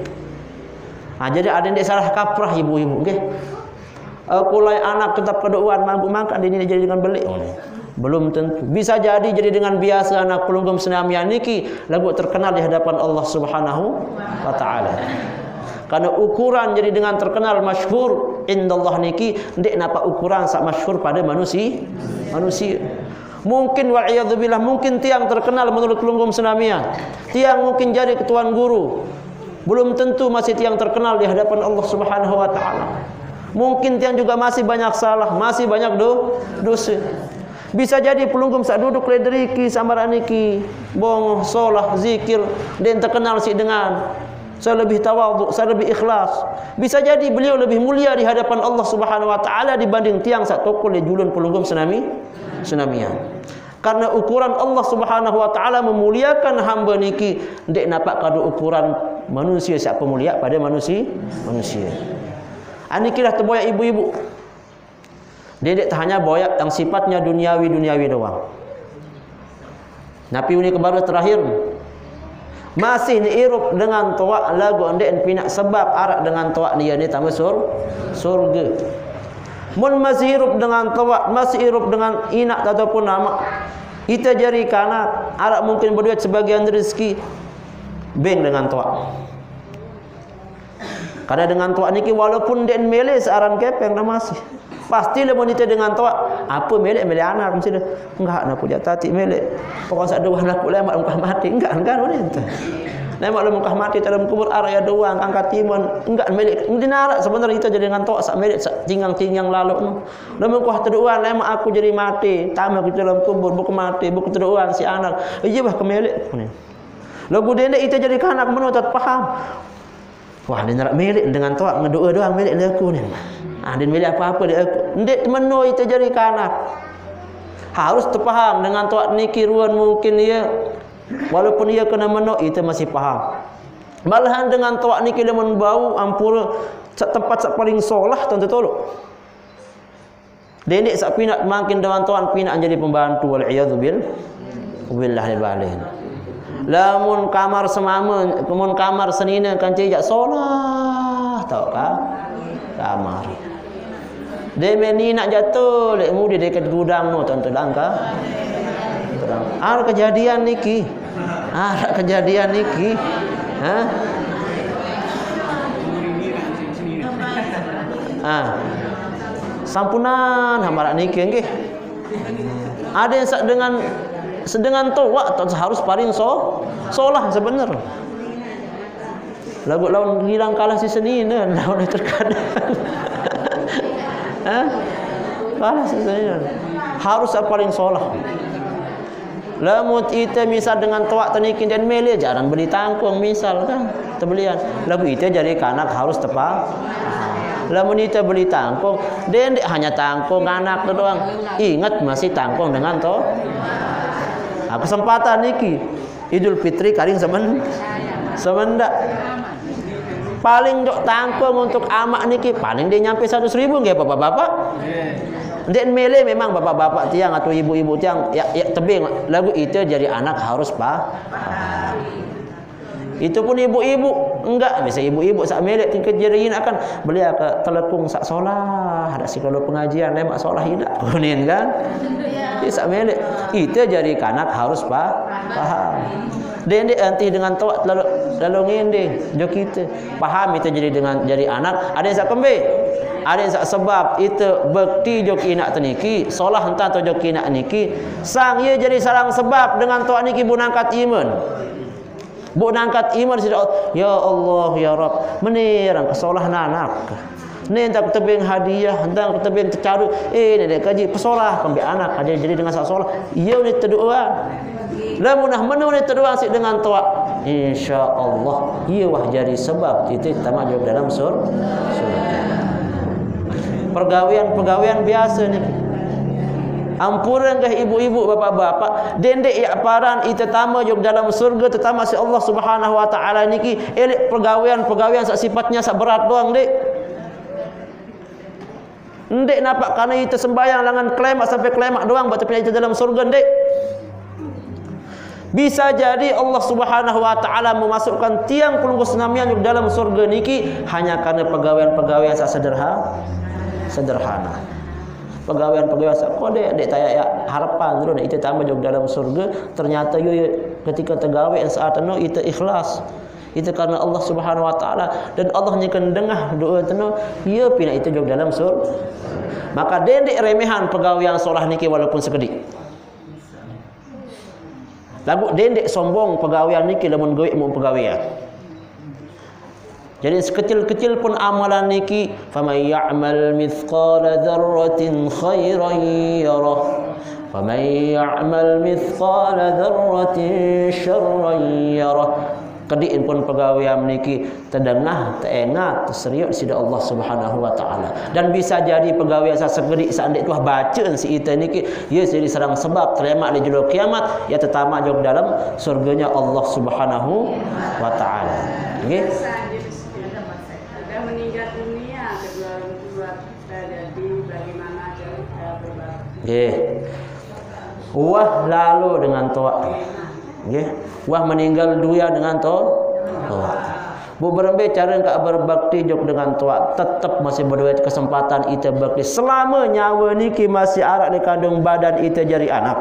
Jadi ada ndek salah kaprah ibu-ibu nggih. Kulai anak tetap keduaan mampu makan ini jadi dengan belik. Belum tentu. Bisa jadi dengan biasa anak pelunggum senamian niki lagu terkenal di hadapan Allah Subhanahu wa taala. Karena ukuran jadi dengan terkenal masyhur indallah niki ndek napa ukuran sak masyhur pada manusia. Mungkin wa'iyadzubillah mungkin tiang terkenal menurut pelunggum senamian. Tiang mungkin jadi ketuan guru. Belum tentu masih tiang terkenal di hadapan Allah Subhanahu wa taala. Mungkin tiang juga masih banyak salah, masih banyak dosa. Bisa jadi pelunggum sak duduk lederiki sambaran niki bong solah zikir dan terkenal si dengan saya lebih tawadhu, saya lebih ikhlas. Bisa jadi beliau lebih mulia di hadapan Allah Subhanahu wa taala dibanding tiang sak tokol julun pelunggum senamian. Karena ukuran Allah Subhanahu wa taala memuliakan hamba niki ndek napak kado ukuran manusia sak pemulia pada manusia. Anikilah terboyak ibu-ibu. Dedek hanya boyak yang sifatnya duniawi doang. Nabi ini kebaru terakhir masih niirup dengan toak lagu ndek pinak sebab arak dengan toak dia ni tambah surga. Mun masih hirup dengan toak, masih hirup dengan inak ataupun nama, kita jari kanak arak mungkin berduit sebagian rezeki beng dengan toak. Karena dengan toak niki walaupun den mele searan kepeng dah masih pasti le monite dengan toak apa mele anak mesti dah enggak nak puja tati mele pokok sak dua nak lemak muka mati enggak wanita lemak muka mati dalam kubur araya doang angkat timun enggak mele dinarak sebenarnya kita jadi dengan toak sak mele sak tinggang lalu lemak kuah teduan lemak aku jadi mati tamak kita dalam kubur buku mati buku teduan si anak iya bah kemele lagu dende itu jadi kanak menurut paham. Wah, dia nak milik dengan toak ngedoa doang milik dia aku ni. Dia milik apa-apa dia aku. Ndek temeno itu jadi kanak. Harus terpaham dengan toak niki ruan mungkin dia walaupun dia kena meno itu masih paham. Malahan dengan toak niki dia membau ampura tempat sak paling solah tentu tolok. Dendek sak pinak makin dengan toak pinak jadi pembantu wal iyad billah balik. Lamun kamar semama, kemun kamar senina kan cejak solah tau kah? Kamar. Deme ni nak jatuh, lek mudi dekat gudang no tonton langkah. Ada kejadian niki. Sampunan hambara niki nggih. Ada yang sedengan toak harus paling solah sebenarnya. Lagu lawan hilang kalah si senina lawan terkadang. Kalah si senina. Harus paling solah. Lamun kita misal dengan toak tanikin dan mele jarang beli tangkung misal kan terbelian. Lagu itu jadi kanak harus tepat. Lamun kita beli tangkung, dendek hanya tangkung anak tu doang. Ingat masih tangkung dengan to. Kesempatan niki Idul Fitri karing semendak paling dok tangkung untuk amak niki paling dia nyampe 100.000 nggih bapak-bapak. Ndek mele memang bapak-bapak tiang atau ibu-ibu tiang ya tebing lagu itu jadi anak harus paham. Itu pun ibu-ibu enggak bisa ibu-ibu sak melek tingkat jadiin akan beli ke telepung sak solah ada psikolog pengajian lemak solah hidak kunin kan sak melek itu jadi kanak harus paham dendek anti dengan toak lalu ngende jo kita paham itu jadi anak ada yang sak kembe ada yang sak sebab itu bekti jo kinak teniki solah entah atau jo kinak niki sang ia jadi sarang sebab dengan toak niki bunangkat iman. Bu nangkat iman sida ya Allah ya Rabb menirang kesolah anak Ni tak tebing hadiah, hendak tebing tercaru. Ni dia kaji pesolah pembek anak kaji jadi dengan sak solah. Ia ni terdoa. Lamunah menu ni terdoa sik dengan tua. Insya-Allah ia wah jadi sebab itu tamak jawab dalam surga. Pergawian-pergawian biasa ni. Ampuran ke ibu-ibu, bapa-bapa, dendek yak paran ita tama jog dalam surga terutama si Allah Subhanahu wa taala niki elek pergawian sak sifatnya sak berat doang dek. Ndek nampak kana ita sembayang langan klemak sampai klemak doang buat tapi ita dalam surga ndek. Bisa jadi Allah Subhanahu wa taala memasukkan tiang pelunggu senamian jog dalam surga niki hanya karena pergawian-pergawian sak sederhana. Pegawaian-pegawaian sakode dek taya harapan dulu nek kita tambah jog dalam surga ternyata yo ketika tegawe saat anu kita ikhlas itu karena Allah Subhanahu wa taala dan Allah nyekan dengah doa teno ieu pina itu jog dalam surga maka dendek remehan pegawaian solah niki walaupun sekedik lagu dendek sombong pegawaian niki lamun gawe mu pegawaian. Jadi sekecil-kecil pun amalan niki faman ya'mal mithqala dzarratin khairan yarah faman ya'mal mithqala dzarratin syarran yarah. Kediin pun pegawaian niki terdengah teengat serius sida Allah Subhanahu wa taala dan bisa jadi pegawaian sasegedik sandik tuah bacaan si ita niki ye jadi serang sebab terima di judul kiamat ya tetama jog dalam surganya Allah Subhanahu wa taala. Nggih. Nggih. Wah lalu dengan toa. Nggih. Wah meninggal dunia dengan toa. Bu berembe cara engkak berbakti jog dengan toa tetap masih berduit kesempatan ita bakti selama nyawa niki masih arak di kandung badan ita jadi anak.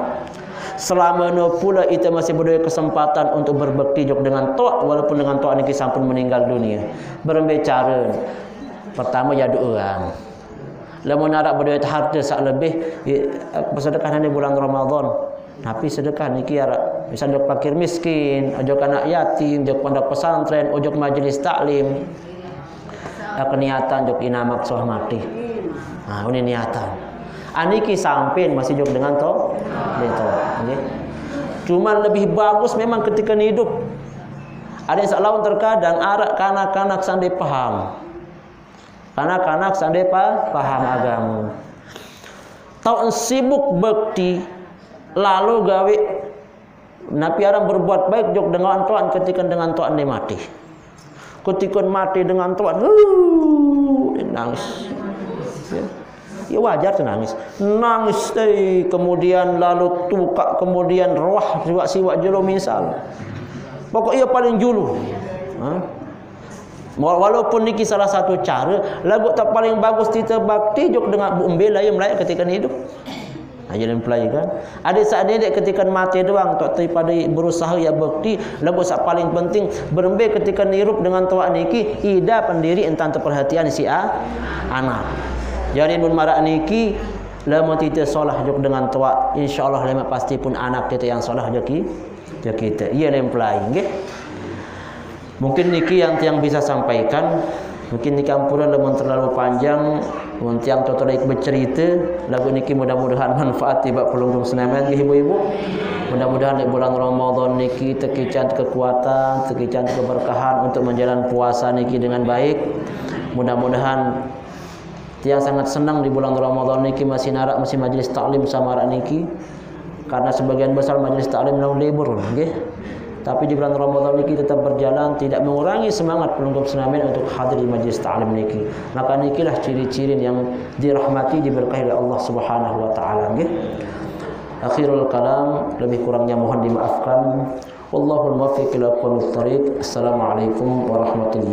Selama no pula ita masih berduit kesempatan untuk berbakti jog dengan toa walaupun dengan toa niki sampun meninggal dunia. Berembe cara. Pertama ya doa. Lamun arak berduit harta sak lebih bersedekah di bulan Ramadan. Tapi sedekah niki arak bisa jog fakir miskin, ojok anak yatim, jog pondok pesantren, ojok majelis taklim. Ada niatan jog inamak soh mati. Nah, ini niatan. Aniki sampein masih jog dengan to. Nggih. Cuma lebih bagus memang ketika hidup. Ada yang lawan terkadang arak kanak-kanak sandai paham. Kanak-kanak sandai paham agama. Tau sibuk bakti lalu gawe napi orang berbuat baik jog dengan Tuhan ketika dengan Tuhan dia mati. Ketika mati dengan Tuhan nangis. Ya wajar tu nangis. Nangis kemudian lalu tukak kemudian roh siwak julu misal. Pokoknya paling julu. Walaupun niki salah satu cara lagu tak paling bagus kita bakti jog dengan bu embela yang melayak ketika hidup. Ajaran pelai kan. Ada saat dia ketika mati doang tak pada berusaha ya bakti lagu sak paling penting berembe ketika hirup dengan tua niki ida pendiri entan perhatian si anak. Jadi mun marak niki lamun kita solah jog dengan tua insyaallah lama pasti pun anak kita yang solah joki kita. Ia yang pelai nggih. Mungkin niki yang bisa sampaikan. Mungkin niki ampura lamun terlalu panjang, mun tiang totolik bercerita, lagu niki mudah-mudahan manfaat tiba pelunggung senaman ibu-ibu. Mudah-mudahan di bulan Ramadan niki tekican kekuatan, tekican keberkahan untuk menjalankan puasa niki dengan baik. Mudah-mudahan tiang sangat senang di bulan Ramadan niki masih narak masih majelis taklim sama rak niki. Karena sebagian besar majelis taklim nang libur nggih. Tapi di bulan Ramadan niki tetap berjalan tidak mengurangi semangat pelunggup senamen untuk hadir di majlis ta'lim niki. Maka nikilah ciri-ciri yang dirahmati diberkahi oleh Allah Subhanahu wa taala nggih. Akhirul kalam lebih kurangnya mohon dimaafkan. Wallahul muwaffiq ila aqwamit thariq. Assalamualaikum warahmatullahi